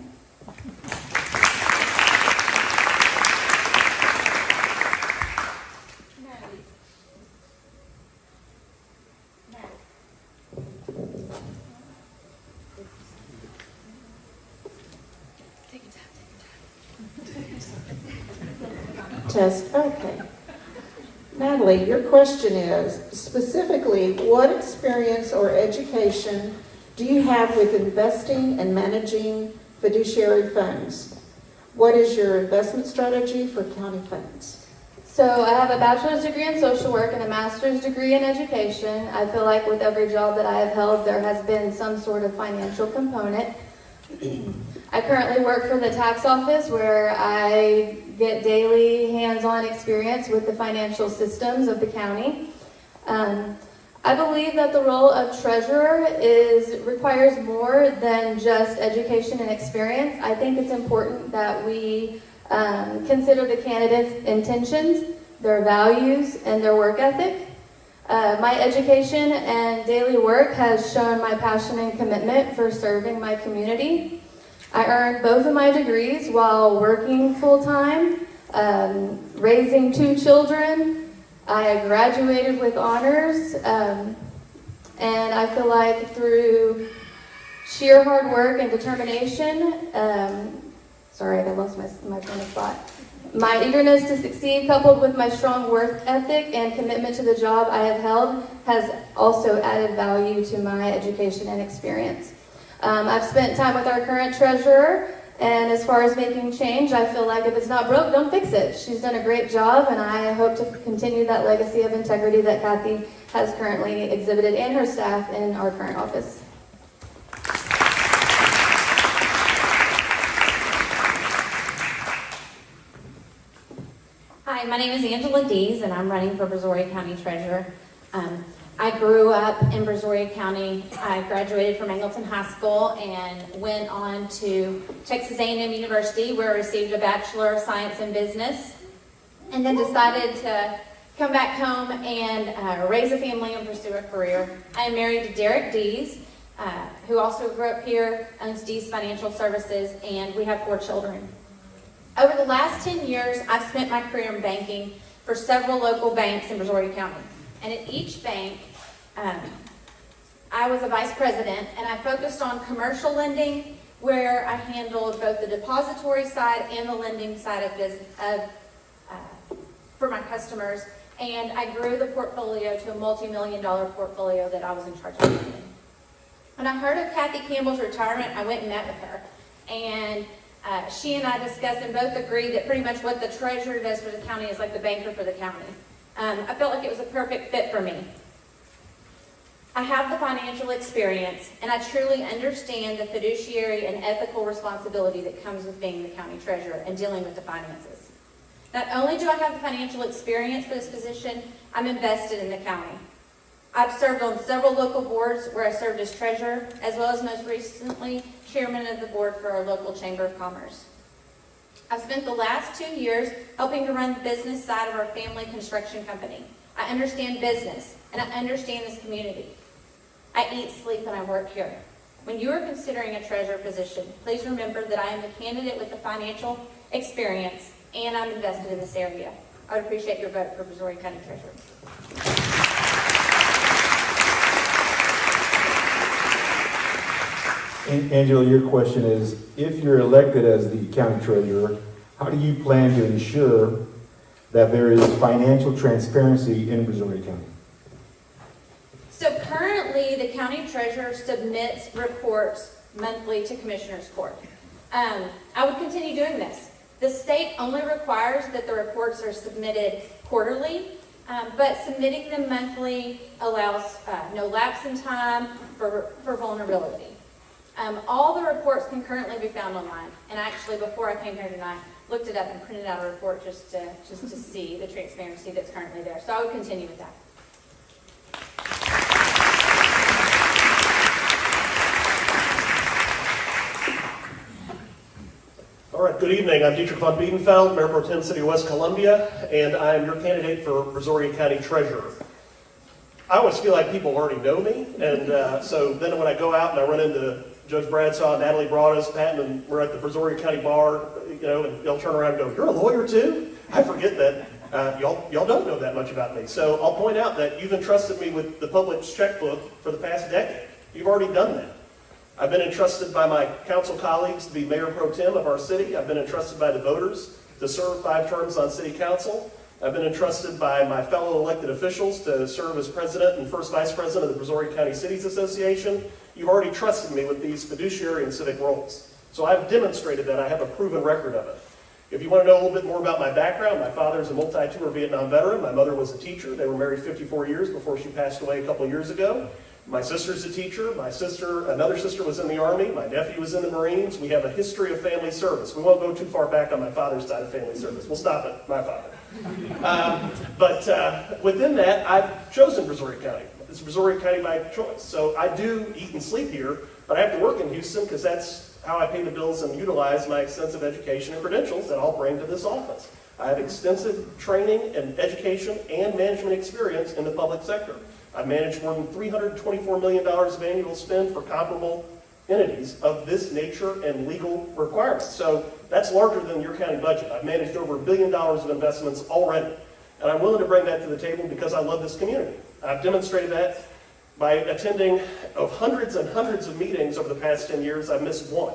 Test, okay. Natalie, your question is, specifically, what experience or education do you have with investing and managing fiduciary funds? What is your investment strategy for county funds? So I have a bachelor's degree in social work and a master's degree in education. I feel like with every job that I have held, there has been some sort of financial component. I currently work for the tax office, where I get daily hands-on experience with the financial systems of the county. I believe that the role of treasurer requires more than just education and experience. I think it's important that we consider the candidates' intentions, their values, and their work ethic. My education and daily work has shown my passion and commitment for serving my community. I earned both of my degrees while working full-time, raising 2 children. I graduated with honors, and I feel like through sheer hard work and determination, sorry, I lost my train of thought. My eagerness to succeed, coupled with my strong work ethic and commitment to the job I have held, has also added value to my education and experience. I've spent time with our current treasurer, And as far as making change, I feel like if it's not broke, don't fix it. She's done a great job, and I hope to continue that legacy of integrity that Kathy has currently exhibited and her staff in our current office. Hi, my name is Angela Dees, and I'm running for Brazoria County Treasurer. I grew up in Brazoria County. I graduated from Angleton High School and went on to Texas A&M University, where I received a Bachelor of Science in Business, and then decided to come back home and raise a family and pursue a career. I am married to Derek Dees, who also grew up here, owns Dees Financial Services, and we have 4 children. Over the last 10 years, I've spent my career in banking for several local banks in Brazoria County. And at each bank, I was a vice president, and I focused on commercial lending, where I handled both the depository side and the lending side of business for my customers. And I grew the portfolio to a multi-million-dollar portfolio that I was in charge of lending. When I heard of Kathy Campbell's retirement, I went and met with her. And she and I discussed and both agreed that pretty much what the treasurer does for the county is like the banker for the county. I felt like it was a perfect fit for me. I have the financial experience, and I truly understand the fiduciary and ethical responsibility that comes with being the county treasurer and dealing with the finances. Not only do I have the financial experience for this position, I'm invested in the county. I've served on several local boards where I served as treasurer, as well as most recently, chairman of the board for our local Chamber of Commerce. I've spent the last 2 years helping to run the business side of our family construction company. I understand business, and I understand this community. I eat, sleep, and I work here. When you are considering a treasurer position, please remember that I am the candidate with the financial experience, and I'm invested in this area. I would appreciate your vote for Brazoria County Treasurer. Angela, your question is, if you're elected as the county treasurer, how do you plan to ensure that there is financial transparency in Brazoria County? So currently, the county treasurer submits reports monthly to Commissioner's Court. I would continue doing this. The state only requires that the reports are submitted quarterly, but submitting them monthly allows no lapse in time for vulnerability. All the reports can currently be found online, and actually, before I came here tonight, looked it up and printed out a report just to see the transparency that's currently there. So I would continue with that. All right, good evening. I'm Dietrich von Biedenfeld, Mayor Pro Tem City of West Columbia, and I'm your candidate for Brazoria County Treasurer. I always feel like people already know me, and so then when I go out and I run into Judge Bradshaw, Natalie Broadus, Patton, and we're at the Brazoria County Bar, and they'll turn around and go, "You're a lawyer too?" I forget that y'all don't know that much about me. So I'll point out that you've entrusted me with the public's checkbook for the past decade. You've already done that. I've been entrusted by my council colleagues to be Mayor Pro Tem of our city. I've been entrusted by the voters to serve 5 terms on City Council. I've been entrusted by my fellow elected officials to serve as President and First Vice President of the Brazoria County Cities Association. You've already trusted me with these fiduciary and civic roles. So I've demonstrated that. I have a proven record of it. If you want to know a little bit more about my background, my father's a multi-tour Vietnam veteran. My mother was a teacher. They were married 54 years before she passed away a couple of years ago. My sister's a teacher. Another sister was in the Army. My nephew was in the Marines. We have a history of family service. We won't go too far back on my father's side of family service. We'll stop at my father. But within that, I've chosen Brazoria County. It's Brazoria County by choice. So I do eat and sleep here, but I have to work in Houston because that's how I pay the bills and utilize my extensive education and credentials that I'll bring to this office. I have extensive training and education and management experience in the public sector. I've managed more than $324 million of annual spend for comparable entities of this nature and legal requirements. So that's larger than your county budget. I've managed over $1 billion of investments already. And I'm willing to bring that to the table because I love this community. I've demonstrated that by attending of hundreds and hundreds of meetings over the past 10 years. I've missed one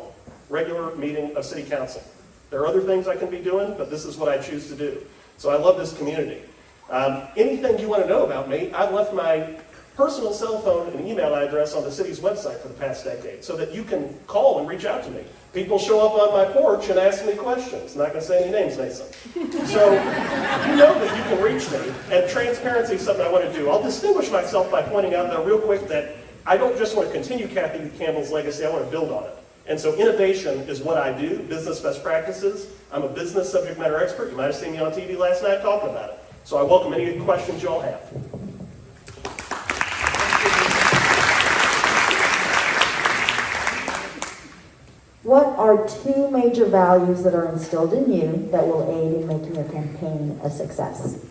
regular meeting of City Council. There are other things I can be doing, but this is what I choose to do. So I love this community. Anything you want to know about me, I left my personal cell phone and email address on the city's website for the past decade so that you can call and reach out to me. People show up on my porch and ask me questions. Not going to say any names, Mason. So you know that you can reach me, and transparency is something I want to do. I'll distinguish myself by pointing out, though, real quick, that I don't just want to continue Kathy Campbell's legacy, I want to build on it. And so innovation is what I do, business best practices. I'm a business subject matter expert. You might have seen me on TV last night talking about it. So I welcome any questions you all have. What are two major values that are instilled in you that will aid in making your campaign a success?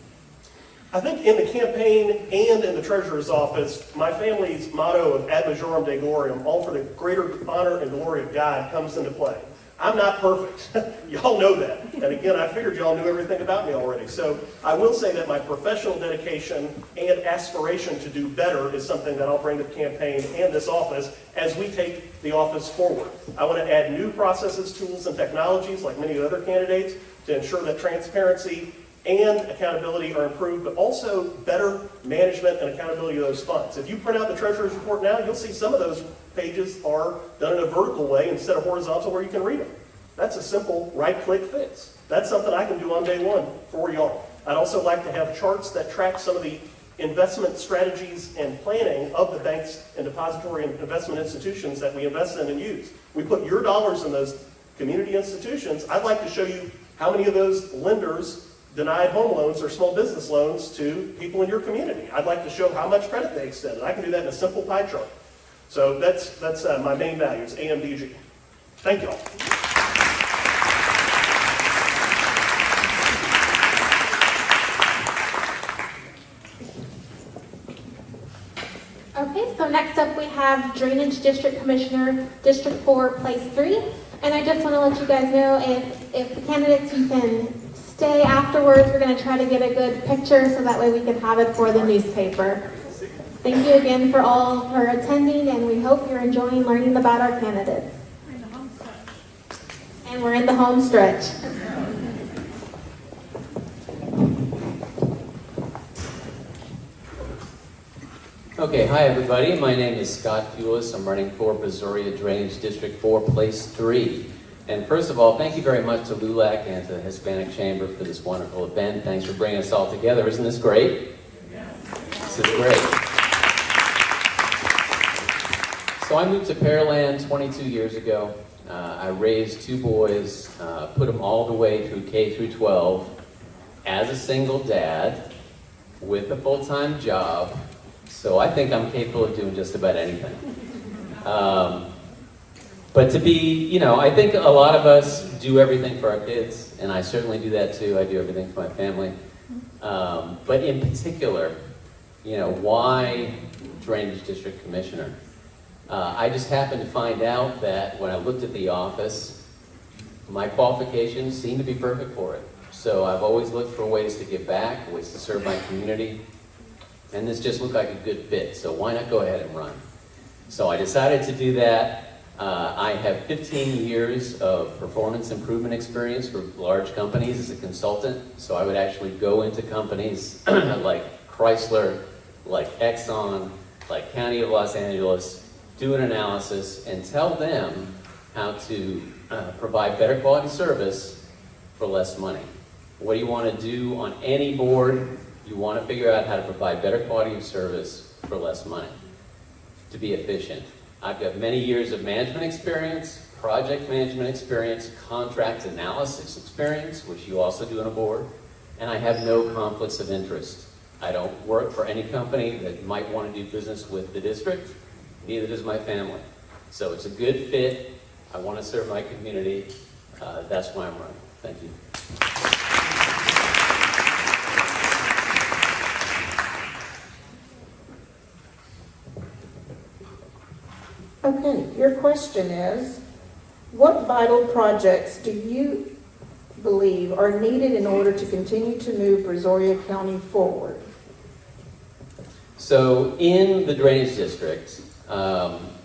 I think in the campaign and in the treasurer's office, my family's motto of ad majorem Dei gloriam, all for the greater honor and glory of God, comes into play. I'm not perfect. Y'all know that. And again, I figured y'all knew everything about me already. So I will say that my professional dedication and aspiration to do better is something that I'll bring to the campaign and this office as we take the office forward. I want to add new processes, tools, and technologies like many other candidates to ensure that transparency and accountability are improved, but also better management and accountability of those funds. If you print out the treasurer's report now, you'll see some of those pages are done in a vertical way instead of horizontal where you can read them. That's a simple right-click fix. That's something I can do on day one for y'all. I'd also like to have charts that track some of the investment strategies and planning of the banks and depository and investment institutions that we invest in and use. We put your dollars in those community institutions. I'd like to show you how many of those lenders denied home loans or small business loans to people in your community. I'd like to show how much credit they extended. I can do that in a simple pie chart. So that's my main values, AMDG. Thank you all. Okay, so next up we have Drainage District Commissioner, District 4, Place 3. And I just want to let you guys know, if the candidates, you can stay afterwards. We're going to try to get a good picture so that way we can have it for the newspaper. Thank you again for all for attending, and we hope you're enjoying learning about our candidates. And we're in the home stretch. Okay, hi everybody. My name is Scott Pulis. I'm running for Brazoria Drainage District 4, Place 3. And first of all, thank you very much to LULAC and to the Hispanic Chamber for this wonderful event. Thanks for bringing us all together. Isn't this great? This is great. So I moved to Pearland 22 years ago. I raised two boys, put them all the way through K through 12 as a single dad with a full-time job. So I think I'm capable of doing just about anything. But to be, I think a lot of us do everything for our kids, and I certainly do that too. I do everything for my family. But in particular, why Drainage District Commissioner? I just happened to find out that when I looked at the office, my qualifications seemed to be perfect for it. So I've always looked for ways to give back, ways to serve my community, and this just looked like a good fit. So why not go ahead and run? So I decided to do that. I have 15 years of performance improvement experience for large companies as a consultant. So I would actually go into companies like Chrysler, like Exxon, like County of Los Angeles, do an analysis and tell them how to provide better quality service for less money. What do you want to do on any board? You want to figure out how to provide better quality of service for less money to be efficient. I've got many years of management experience, project management experience, contract analysis experience, which you also do on a board, and I have no conflicts of interest. I don't work for any company that might want to do business with the district, neither does my family. So it's a good fit. I want to serve my community. That's why I'm running. Thank you. Okay, your question is, what vital projects do you believe are needed in order to continue to move Brazoria County forward? So in the drainage district,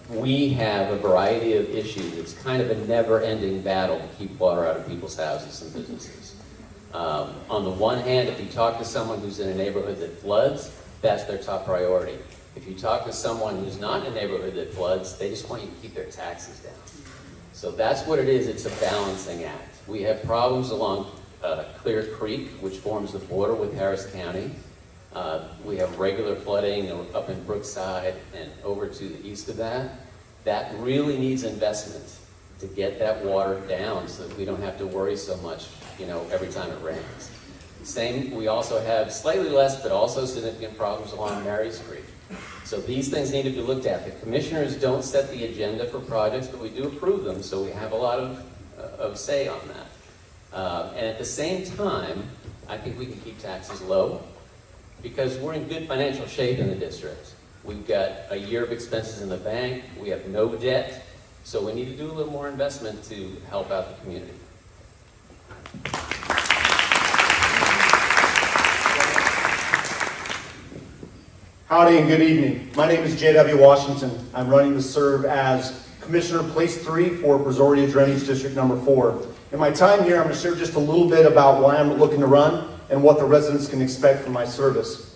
we have a variety of issues. It's kind of a never-ending battle to keep water out of people's houses and businesses. On the one hand, if you talk to someone who's in a neighborhood that floods, that's their top priority. If you talk to someone who's not in a neighborhood that floods, they just want you to keep their taxes down. So that's what it is. It's a balancing act. We have problems along Clear Creek, which forms the border with Harris County. We have regular flooding up in Brookside and over to the east of that. That really needs investment to get that water down so that we don't have to worry so much, every time it rains. Same, we also have slightly less, but also significant problems along Mary's Creek. So these things need to be looked at. The commissioners don't set the agenda for projects, but we do approve them, so we have a lot of say on that. And at the same time, I think we can keep taxes low because we're in good financial shape in the district. We've got a year of expenses in the bank. We have no debt. So we need to do a little more investment to help out the community. Howdy and good evening. My name is J.W. Washington. I'm running to serve as Commissioner Place 3 for Brazoria Drainage District number 4. In my time here, I'm going to share just a little bit about why I'm looking to run and what the residents can expect from my service.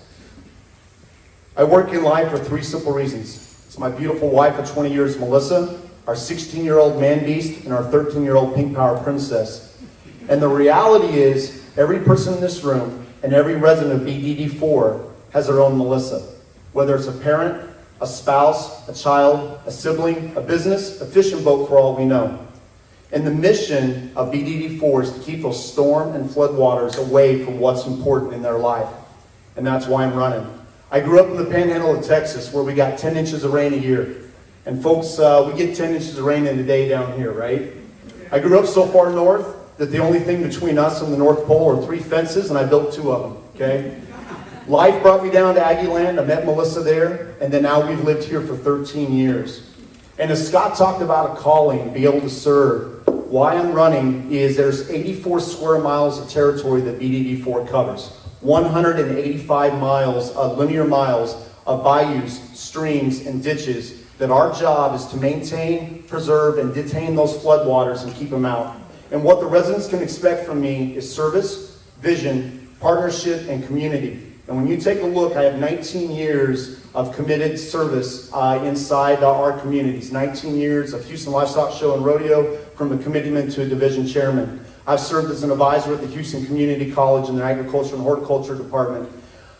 I work in life for 3 simple reasons. It's my beautiful wife of 20 years, Melissa, our 16-year-old man beast, and our 13-year-old pink power princess. And the reality is, every person in this room and every resident of BDD4 has their own Melissa. Whether it's a parent, a spouse, a child, a sibling, a business, a fishing boat for all we know. And the mission of BDD4 is to keep those storm and flood waters away from what's important in their life. And that's why I'm running. I grew up in the panhandle of Texas where we got 10 inches of rain a year. And folks, we get 10 inches of rain in a day down here, right? I grew up so far north that the only thing between us and the North Pole are 3 fences, and I built 2 of them, okay? Life brought me down to Aggie Land. I met Melissa there, and then now we've lived here for 13 years. And as Scott talked about a calling, be able to serve, why I'm running is there's 84 square miles of territory that BDD4 covers. 185 miles, linear miles of bayous, streams, and ditches that our job is to maintain, preserve, and detain those floodwaters and keep them out. And what the residents can expect from me is service, vision, partnership, and community. And when you take a look, I have 19 years of committed service inside our communities. 19 years of Houston Livestock Show and Rodeo, from a committeeman to a division chairman. I've served as an advisor at the Houston Community College in the Agriculture and Horticulture Department.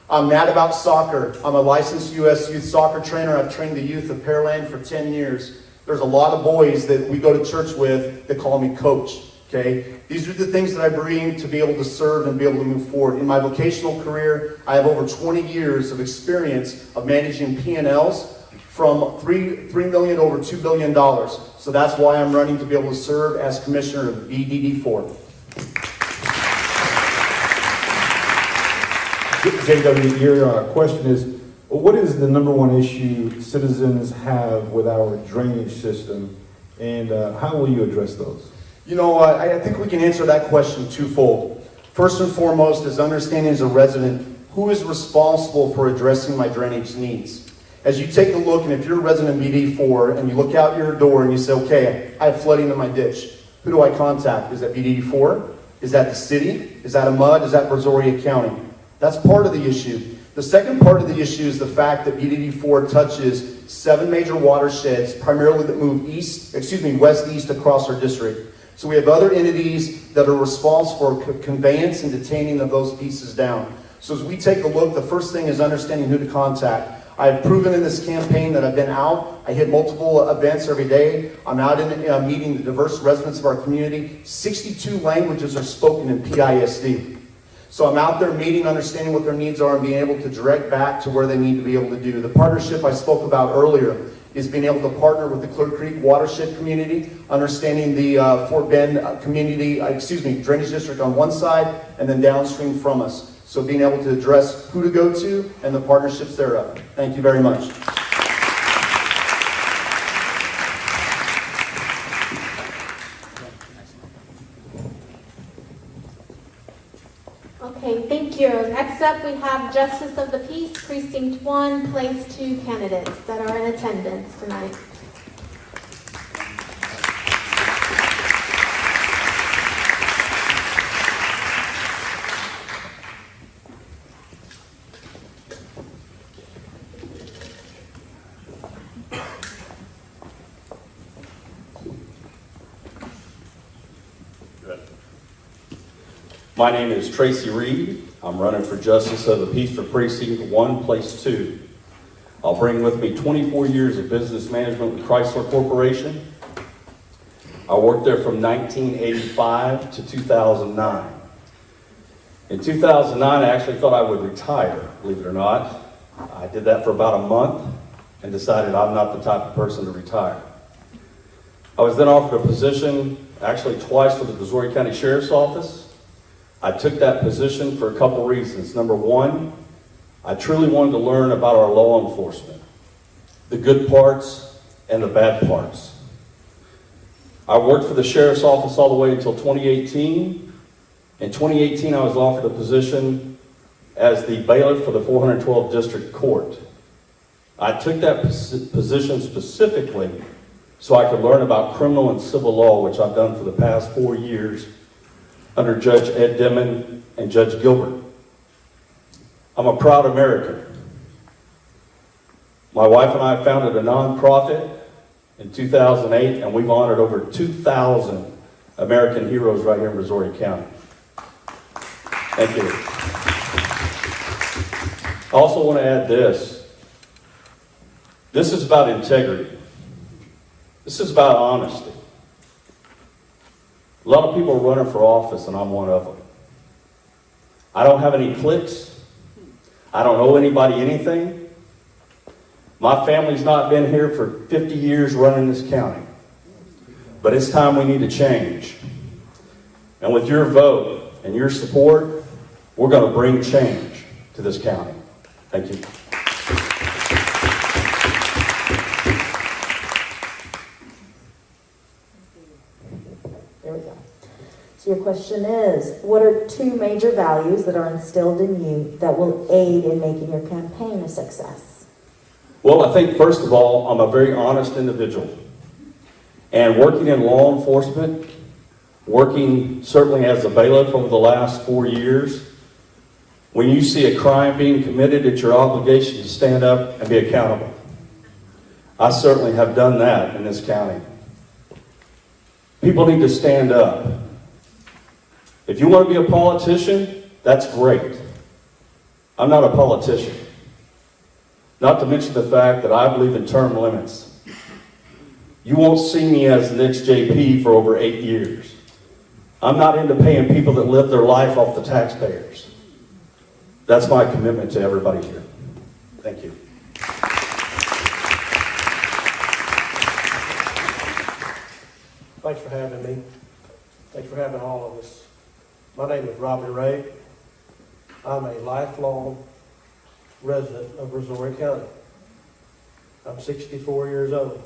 I'm mad about soccer. I'm a licensed U.S. youth soccer trainer. I've trained the youth of Pearland for 10 years. There's a lot of boys that we go to church with that call me coach. Okay? These are the things that I bring to be able to serve and be able to move forward. In my vocational career, I have over 20 years of experience of managing P&Ls from $3 million over $2 billion. So that's why I'm running to be able to serve as commissioner of BDD4. JW, your question is, what is the #1 issue citizens have with our drainage system, and how will you address those? You know, I think we can answer that question twofold. First and foremost is understanding as a resident, who is responsible for addressing my drainage needs? As you take a look, and if you're a resident of BD4 and you look out your door and you say, okay, I have flooding in my ditch, who do I contact? Is that BD4? Is that the city? Is that a MUD? Is that Brazoria County? That's part of the issue. The second part of the issue is the fact that BDD4 touches 7 major watersheds, primarily that move west-east across our district. So we have other entities that are responsible for conveyance and detaining of those pieces down. So as we take a look, the first thing is understanding who to contact. I've proven in this campaign that I've been out. I hit multiple events every day. I'm out in meeting the diverse residents of our community. 62 languages are spoken in PISD. So I'm out there meeting, understanding what their needs are, and being able to direct back to where they need to be able to do. The partnership I spoke about earlier is being able to partner with the Clear Creek watershed community, understanding the Fort Bend drainage district on one side, and then downstream from us. So being able to address who to go to and the partnerships thereof. Thank you very much. Okay, thank you. Next up, we have Justice of the Peace, Precinct 1, Place 2 candidates that are in attendance tonight. My name is Tracy Reed. I'm running for Justice of the Peace for Precinct 1, Place 2. I'll bring with me 24 years of business management with Chrysler Corporation. I worked there from 1985 to 2009. In 2009, I actually thought I would retire, believe it or not. I did that for about a month and decided I'm not the type of person to retire. I was then offered a position, actually twice, for the Brazoria County Sheriff's Office. I took that position for a couple reasons. Number one, I truly wanted to learn about our law enforcement, the good parts and the bad parts. I worked for the Sheriff's Office all the way until 2018. In 2018, I was offered a position as the bailiff for the 412 District Court. I took that position specifically so I could learn about criminal and civil law, which I've done for the past 4 years under Judge Ed Dimon and Judge Gilbert. I'm a proud American. My wife and I founded a nonprofit in 2008, and we've honored over 2,000 American heroes right here in Brazoria County. Thank you. I also want to add this. This is about integrity. This is about honesty. A lot of people are running for office, and I'm one of them. I don't have any cliques. I don't owe anybody anything. My family's not been here for 50 years running this county. But it's time we need to change. And with your vote and your support, we're going to bring change to this county. Thank you. There we go. So your question is, what are 2 major values that are instilled in you that will aid in making your campaign a success? Well, I think, first of all, I'm a very honest individual. And working in law enforcement, working certainly as a bailiff over the last 4 years, when you see a crime being committed, it's your obligation to stand up and be accountable. I certainly have done that in this county. People need to stand up. If you want to be a politician, that's great. I'm not a politician. Not to mention the fact that I believe in term limits. You won't see me as the next JP for over 8 years. I'm not into paying people that live their life off the taxpayers. That's my commitment to everybody here. Thank you. Thanks for having me. Thanks for having all of us. My name is Robbie Ray. I'm a lifelong resident of Brazoria County. I'm 64 years old.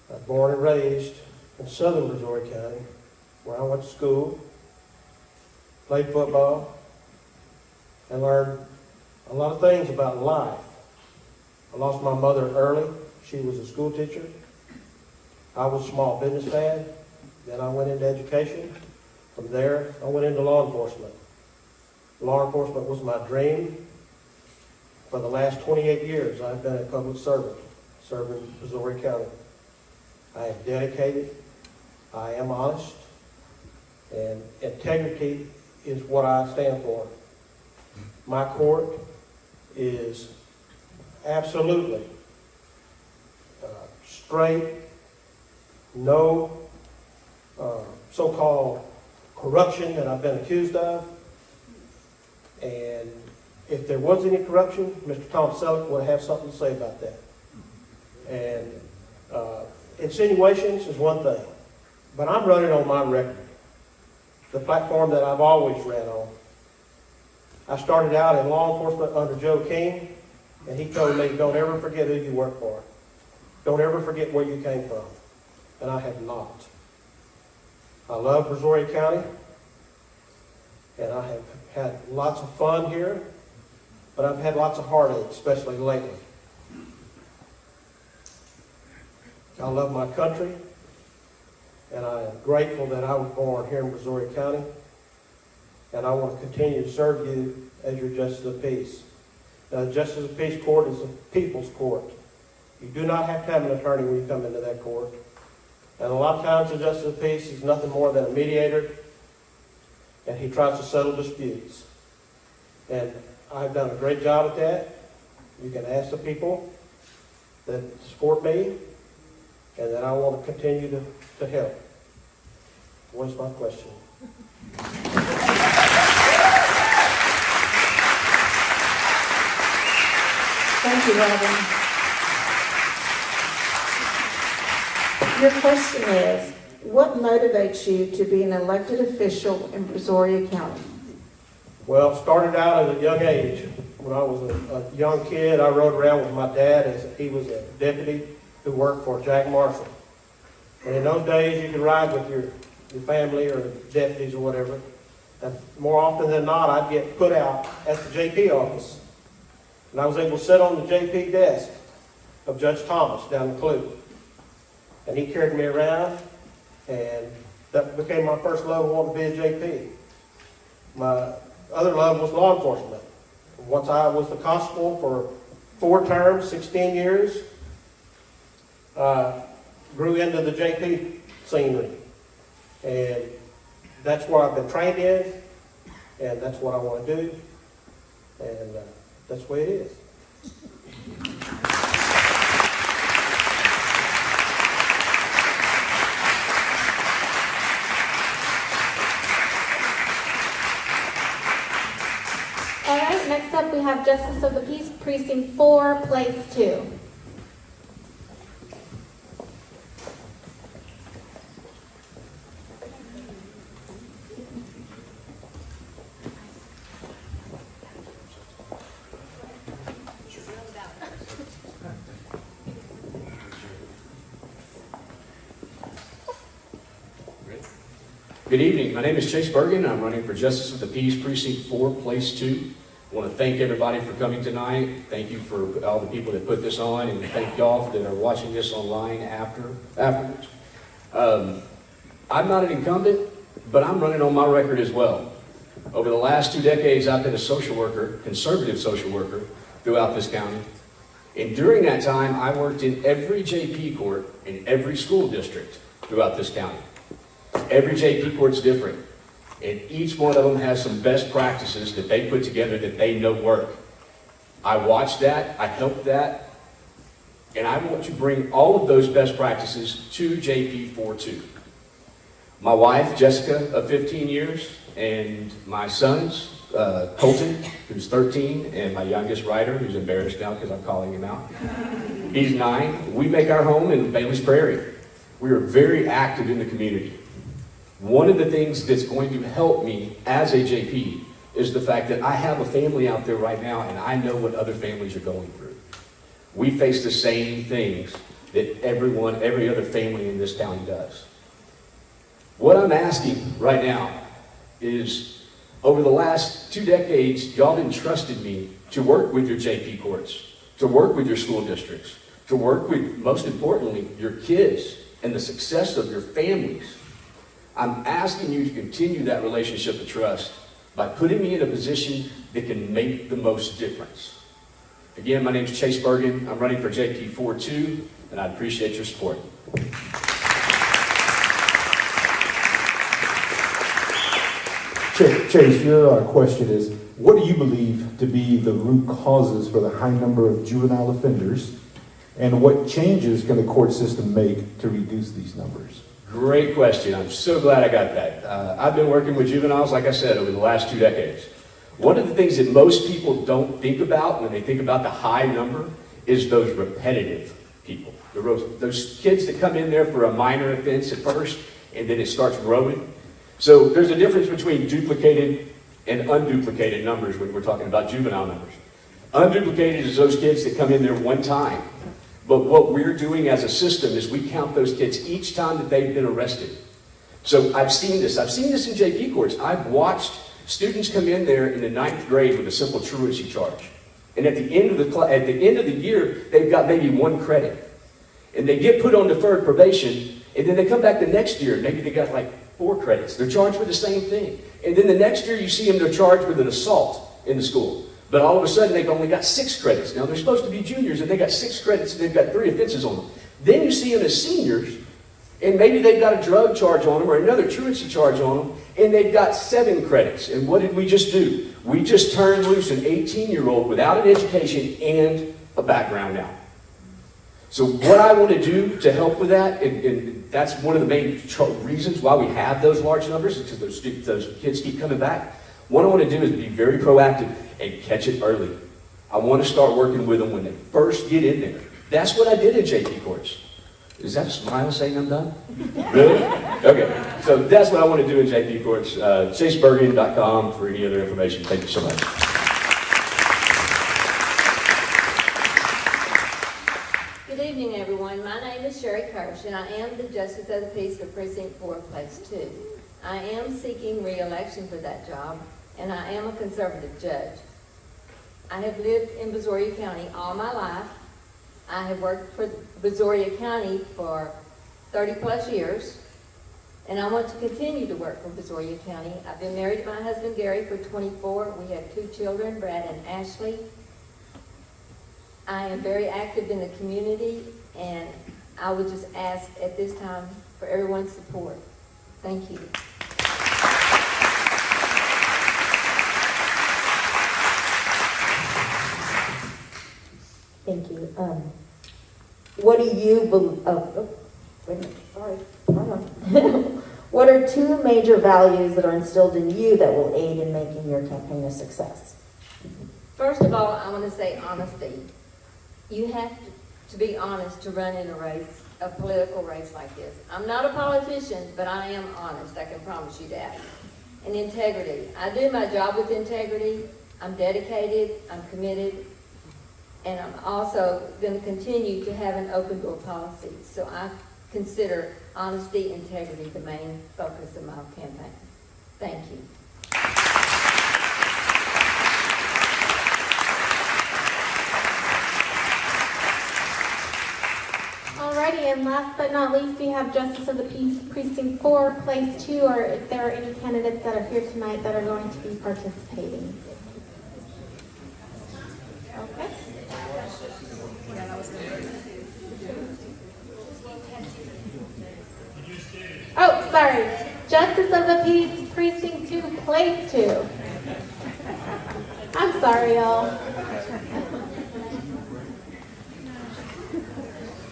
I was born and raised in southern Brazoria County, where I went to school, played football, and learned a lot of things about life. I lost my mother early. She was a school teacher. I was a small business man. Then I went into education. From there, I went into law enforcement. Law enforcement was my dream. For the last 28 years, I've been a public servant, serving Brazoria County. I am dedicated. I am honest. And integrity is what I stand for. My court is absolutely straight, no so-called corruption that I've been accused of. And if there was any corruption, Mr. Tom Selleck would have something to say about that. And insinuations is one thing, but I'm running on my record, the platform that I've always ran on. I started out in law enforcement under Joe King, and he told me, don't ever forget who you work for. Don't ever forget where you came from. And I have not. I love Brazoria County, and I have had lots of fun here, but I've had lots of heartache, especially lately. I love my country, and I am grateful that I was born here in Brazoria County, and I want to continue to serve you as your Justice of Peace. Now, the Justice of Peace Court is a people's court. You do not have to have an attorney when you come into that court. And a lot of times the Justice of Peace is nothing more than a mediator and he tries to settle disputes. And I've done a great job at that. You can ask the people that support me, and that I want to continue to help. What's my question? Thank you, Robin. Your question is, what motivates you to be an elected official in Brazoria County? Well, started out at a young age. When I was a young kid, I rode around with my dad as he was a deputy who worked for Jack Marshall. And in those days, you could ride with your family or deputies or whatever. And more often than not, I'd get put out at the JP office. And I was able to sit on the JP desk of Judge Thomas down in Clue. And he carried me around, and that became my first love of wanting to be a JP. My other love was law enforcement. Once I was the constable for 4 terms, 16 years, grew into the JP scenery. And that's what I've been trained in, and that's what I want to do. And that's the way it is. All right, next up we have Justice of the Peace, Precinct 4, Place 2. Good evening. My name is Chase Bergen. I'm running for Justice of the Peace, Precinct 4, Place 2. I want to thank everybody for coming tonight. Thank you for all the people that put this on, and thank y'all that are watching this online afterwards. I'm not an incumbent, but I'm running on my record as well. Over the last 2 decades, I've been a social worker, conservative social worker, throughout this county. And during that time, I worked in every JP court in every school district throughout this county. Every JP court's different, and each one of them has some best practices that they put together that they know work. I watched that, I helped that, and I want to bring all of those best practices to JP 4-2. My wife, Jessica, of 15 years, and my sons, Colton, who's 13, and my youngest Ryder, who's embarrassed now because I'm calling him out. He's 9. We make our home in Bailey's Prairie. We are very active in the community. One of the things that's going to help me as a JP is the fact that I have a family out there right now, and I know what other families are going through. We face the same things that every other family in this county does. What I'm asking right now is, over the last 2 decades, y'all entrusted me to work with your JP courts, to work with your school districts, to work with, most importantly, your kids and the success of your families. I'm asking you to continue that relationship of trust by putting me in a position that can make the most difference. Again, my name is Chase Bergen. I'm running for JP 4-2, and I appreciate your support. Chase, your question is, what do you believe to be the root causes for the high number of juvenile offenders, and what changes can the court system make to reduce these numbers? Great question. I'm so glad I got that. I've been working with juveniles, like I said, over the last 2 decades. One of the things that most people don't think about when they think about the high number is those repetitive people. Those kids that come in there for a minor offense at first, and then it starts growing. So there's a difference between duplicated and unduplicated numbers when we're talking about juvenile numbers. Unduplicated is those kids that come in there one time. But what we're doing as a system is we count those kids each time that they've been arrested. So I've seen this. I've seen this in JP courts. I've watched students come in there in the 9th grade with a simple truancy charge. And at the end of the year, they've got maybe 1 credit. And they get put on deferred probation, and then they come back the next year. Maybe they got like 4 credits. They're charged with the same thing. And then the next year you see them, they're charged with an assault in the school. But all of a sudden, they've only got 6 credits. Now, they're supposed to be juniors, and they got 6 credits, and they've got 3 offenses on them. Then you see them as seniors, And maybe they've got a drug charge on them or another truancy charge on them, and they've got 7 credits. And what did we just do? We just turned loose an 18-year-old without an education and a background now. So what I want to do to help with that, and that's one of the main reasons why we have those large numbers, is because those kids keep coming back. What I want to do is be very proactive and catch it early. I want to start working with them when they first get in there. That's what I did in JP courts. Is that a smile saying I'm done? Really? Okay. So that's what I want to do in JP courts. ChaseBergen.com for any other information. Thank you so much. Good evening, everyone. My name is Sherry Kirsch, and I am the Justice of the Peace for Precinct 4, Place 2. I am seeking re-election for that job, and I am a conservative judge. I have lived in Brazoria County all my life. I have worked for Brazoria County for 30-plus years, and I want to continue to work for Brazoria County. I've been married to my husband, Gary, for 24. We have 2 children, Brad and Ashley. I am very active in the community, and I would just ask at this time for everyone's support. Thank you. Thank you. What do you believe? Wait a minute. Sorry. Hold on. What are 2 major values that are instilled in you that will aid in making your campaign a success? First of all, I want to say honesty. You have to be honest to run in a race, a political race like this. I'm not a politician, but I am honest. I can promise you that. And integrity. I do my job with integrity. I'm dedicated. I'm committed. And I'm also going to continue to have an open door policy. So I consider honesty, integrity the main focus of my campaign. Thank you. Alrighty, and last but not least, we have Justice of the Peace, Precinct 4, Place 2, or if there are any candidates that are here tonight that are going to be participating. Okay. Oh, sorry. Justice of the Peace, Precinct 2, Place 2. I'm sorry, y'all.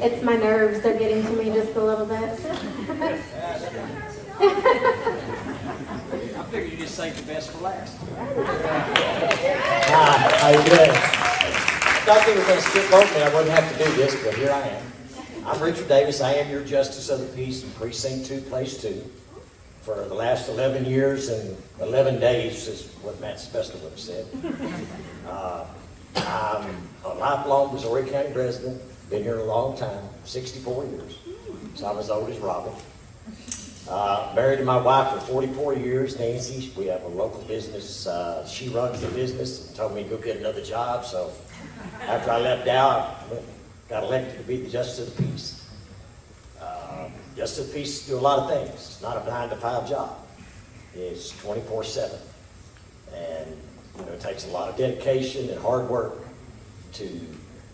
It's my nerves. They're getting to me just a little bit. I figured you just saved the best for last. Hi, how you doing? I thought they were going to skip over me. I wouldn't have to do this, but here I am. I'm Richard Davis. I am your Justice of the Peace in Precinct 2, Place 2. For the last 11 years and 11 days is what Matt Spester would have said. I'm a lifelong Brazoria County resident. Been here a long time, 64 years. So I'm as old as Robin. Married to my wife for 44 years, Nancy. We have a local business. She runs the business and told me to go get another job. So after I left Dow, I got elected to be the Justice of the Peace. Justice of the Peace do a lot of things. It's not a 9-to-5 job. It's 24/7. And it takes a lot of dedication and hard work to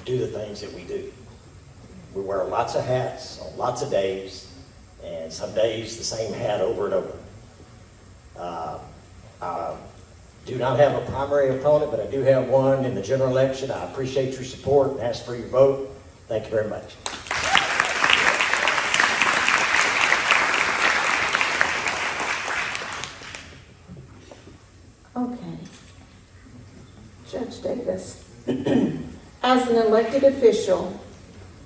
do the things that we do. We wear lots of hats on lots of days, and some days the same hat over and over. I do not have a primary opponent, but I do have one in the general election. I appreciate your support and ask for your vote. Thank you very much. Okay. Judge Davis. As an elected official,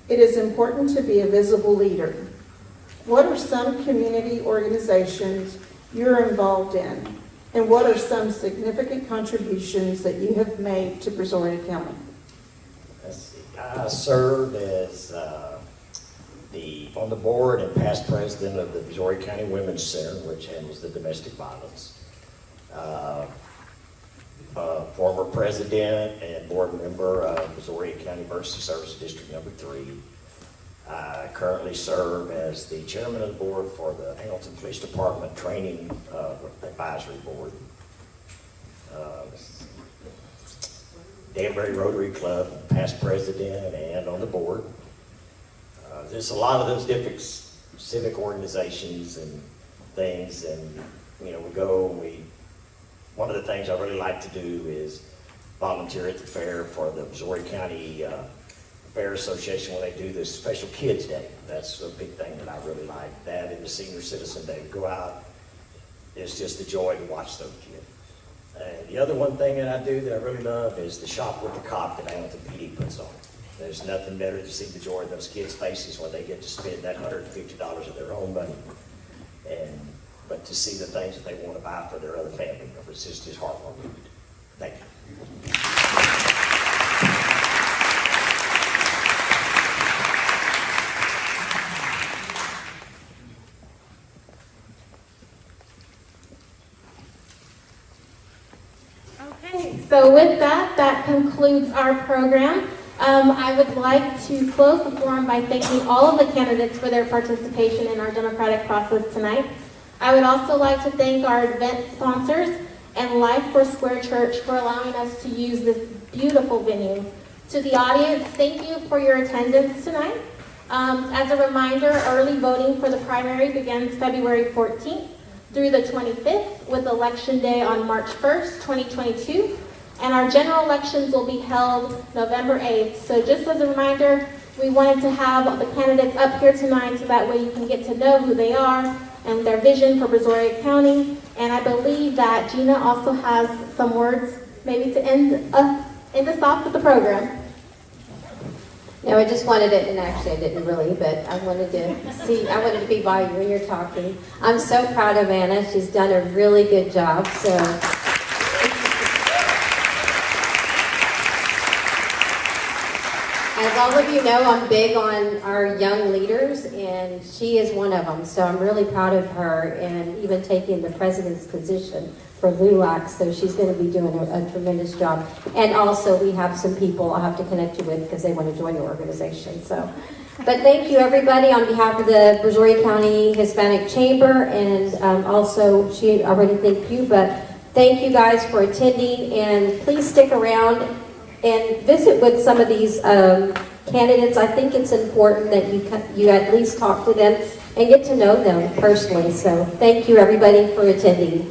it is important to be a visible leader. What are some community organizations you're involved in, and what are some significant contributions that you have made to Brazoria County? Let's see. I serve as on the board and past president of the Brazoria County Women's Center, which handles the domestic violence. Former president and board member of Brazoria County Emergency Services District Number 3. I currently serve as the chairman of the board for the Hamilton Police Department Training Advisory Board. Danbury Rotary Club, past president and on the board. There's a lot of those different civic organizations and things, and we go and one of the things I really like to do is volunteer at the fair for the Brazoria County Fair Association when they do this special Kids Day. That's a big thing that I really like. That and the Senior Citizen Day. Go out, it's just a joy to watch those kids. And the other one thing that I do that I really love is the Shop with the Cop that Hamilton PD puts on. There's nothing better to see the joy of those kids' faces when they get to spend that $150 of their own money, but to see the things that they want to buy for their other family members. It's just heartwarming. Thank you. Okay, so with that, that concludes our program. I would like to close the forum by thanking all of the candidates for their participation in our democratic process tonight. I would also like to thank our event sponsors and Life for Square Church for allowing us to use this beautiful venue. To the audience, thank you for your attendance tonight. As a reminder, early voting for the primary begins February 14th through the 25th, with Election Day on March 1st, 2022. And our general elections will be held November 8th. So just as a reminder, we wanted to have the candidates up here tonight so that way you can get to know who they are and their vision for Brazoria County. And I believe that Gina also has some words maybe to end us off with the program. No, I just wanted it, and actually I didn't really, but I wanted to be by you when you're talking. I'm so proud of Anna. She's done a really good job, so. As all of you know, I'm big on our young leaders, and she is one of them. So I'm really proud of her, and even taking the president's position for LULAC. So she's going to be doing a tremendous job. And also, we have some people I'll have to connect you with because they want to join the organization. So, but thank you, everybody, on behalf of the Brazoria County Hispanic Chamber, and also she already thanked you, but thank you guys for attending, and please stick around and visit with some of these candidates. I think it's important that you at least talk to them and get to know them personally. So thank you, everybody, for attending.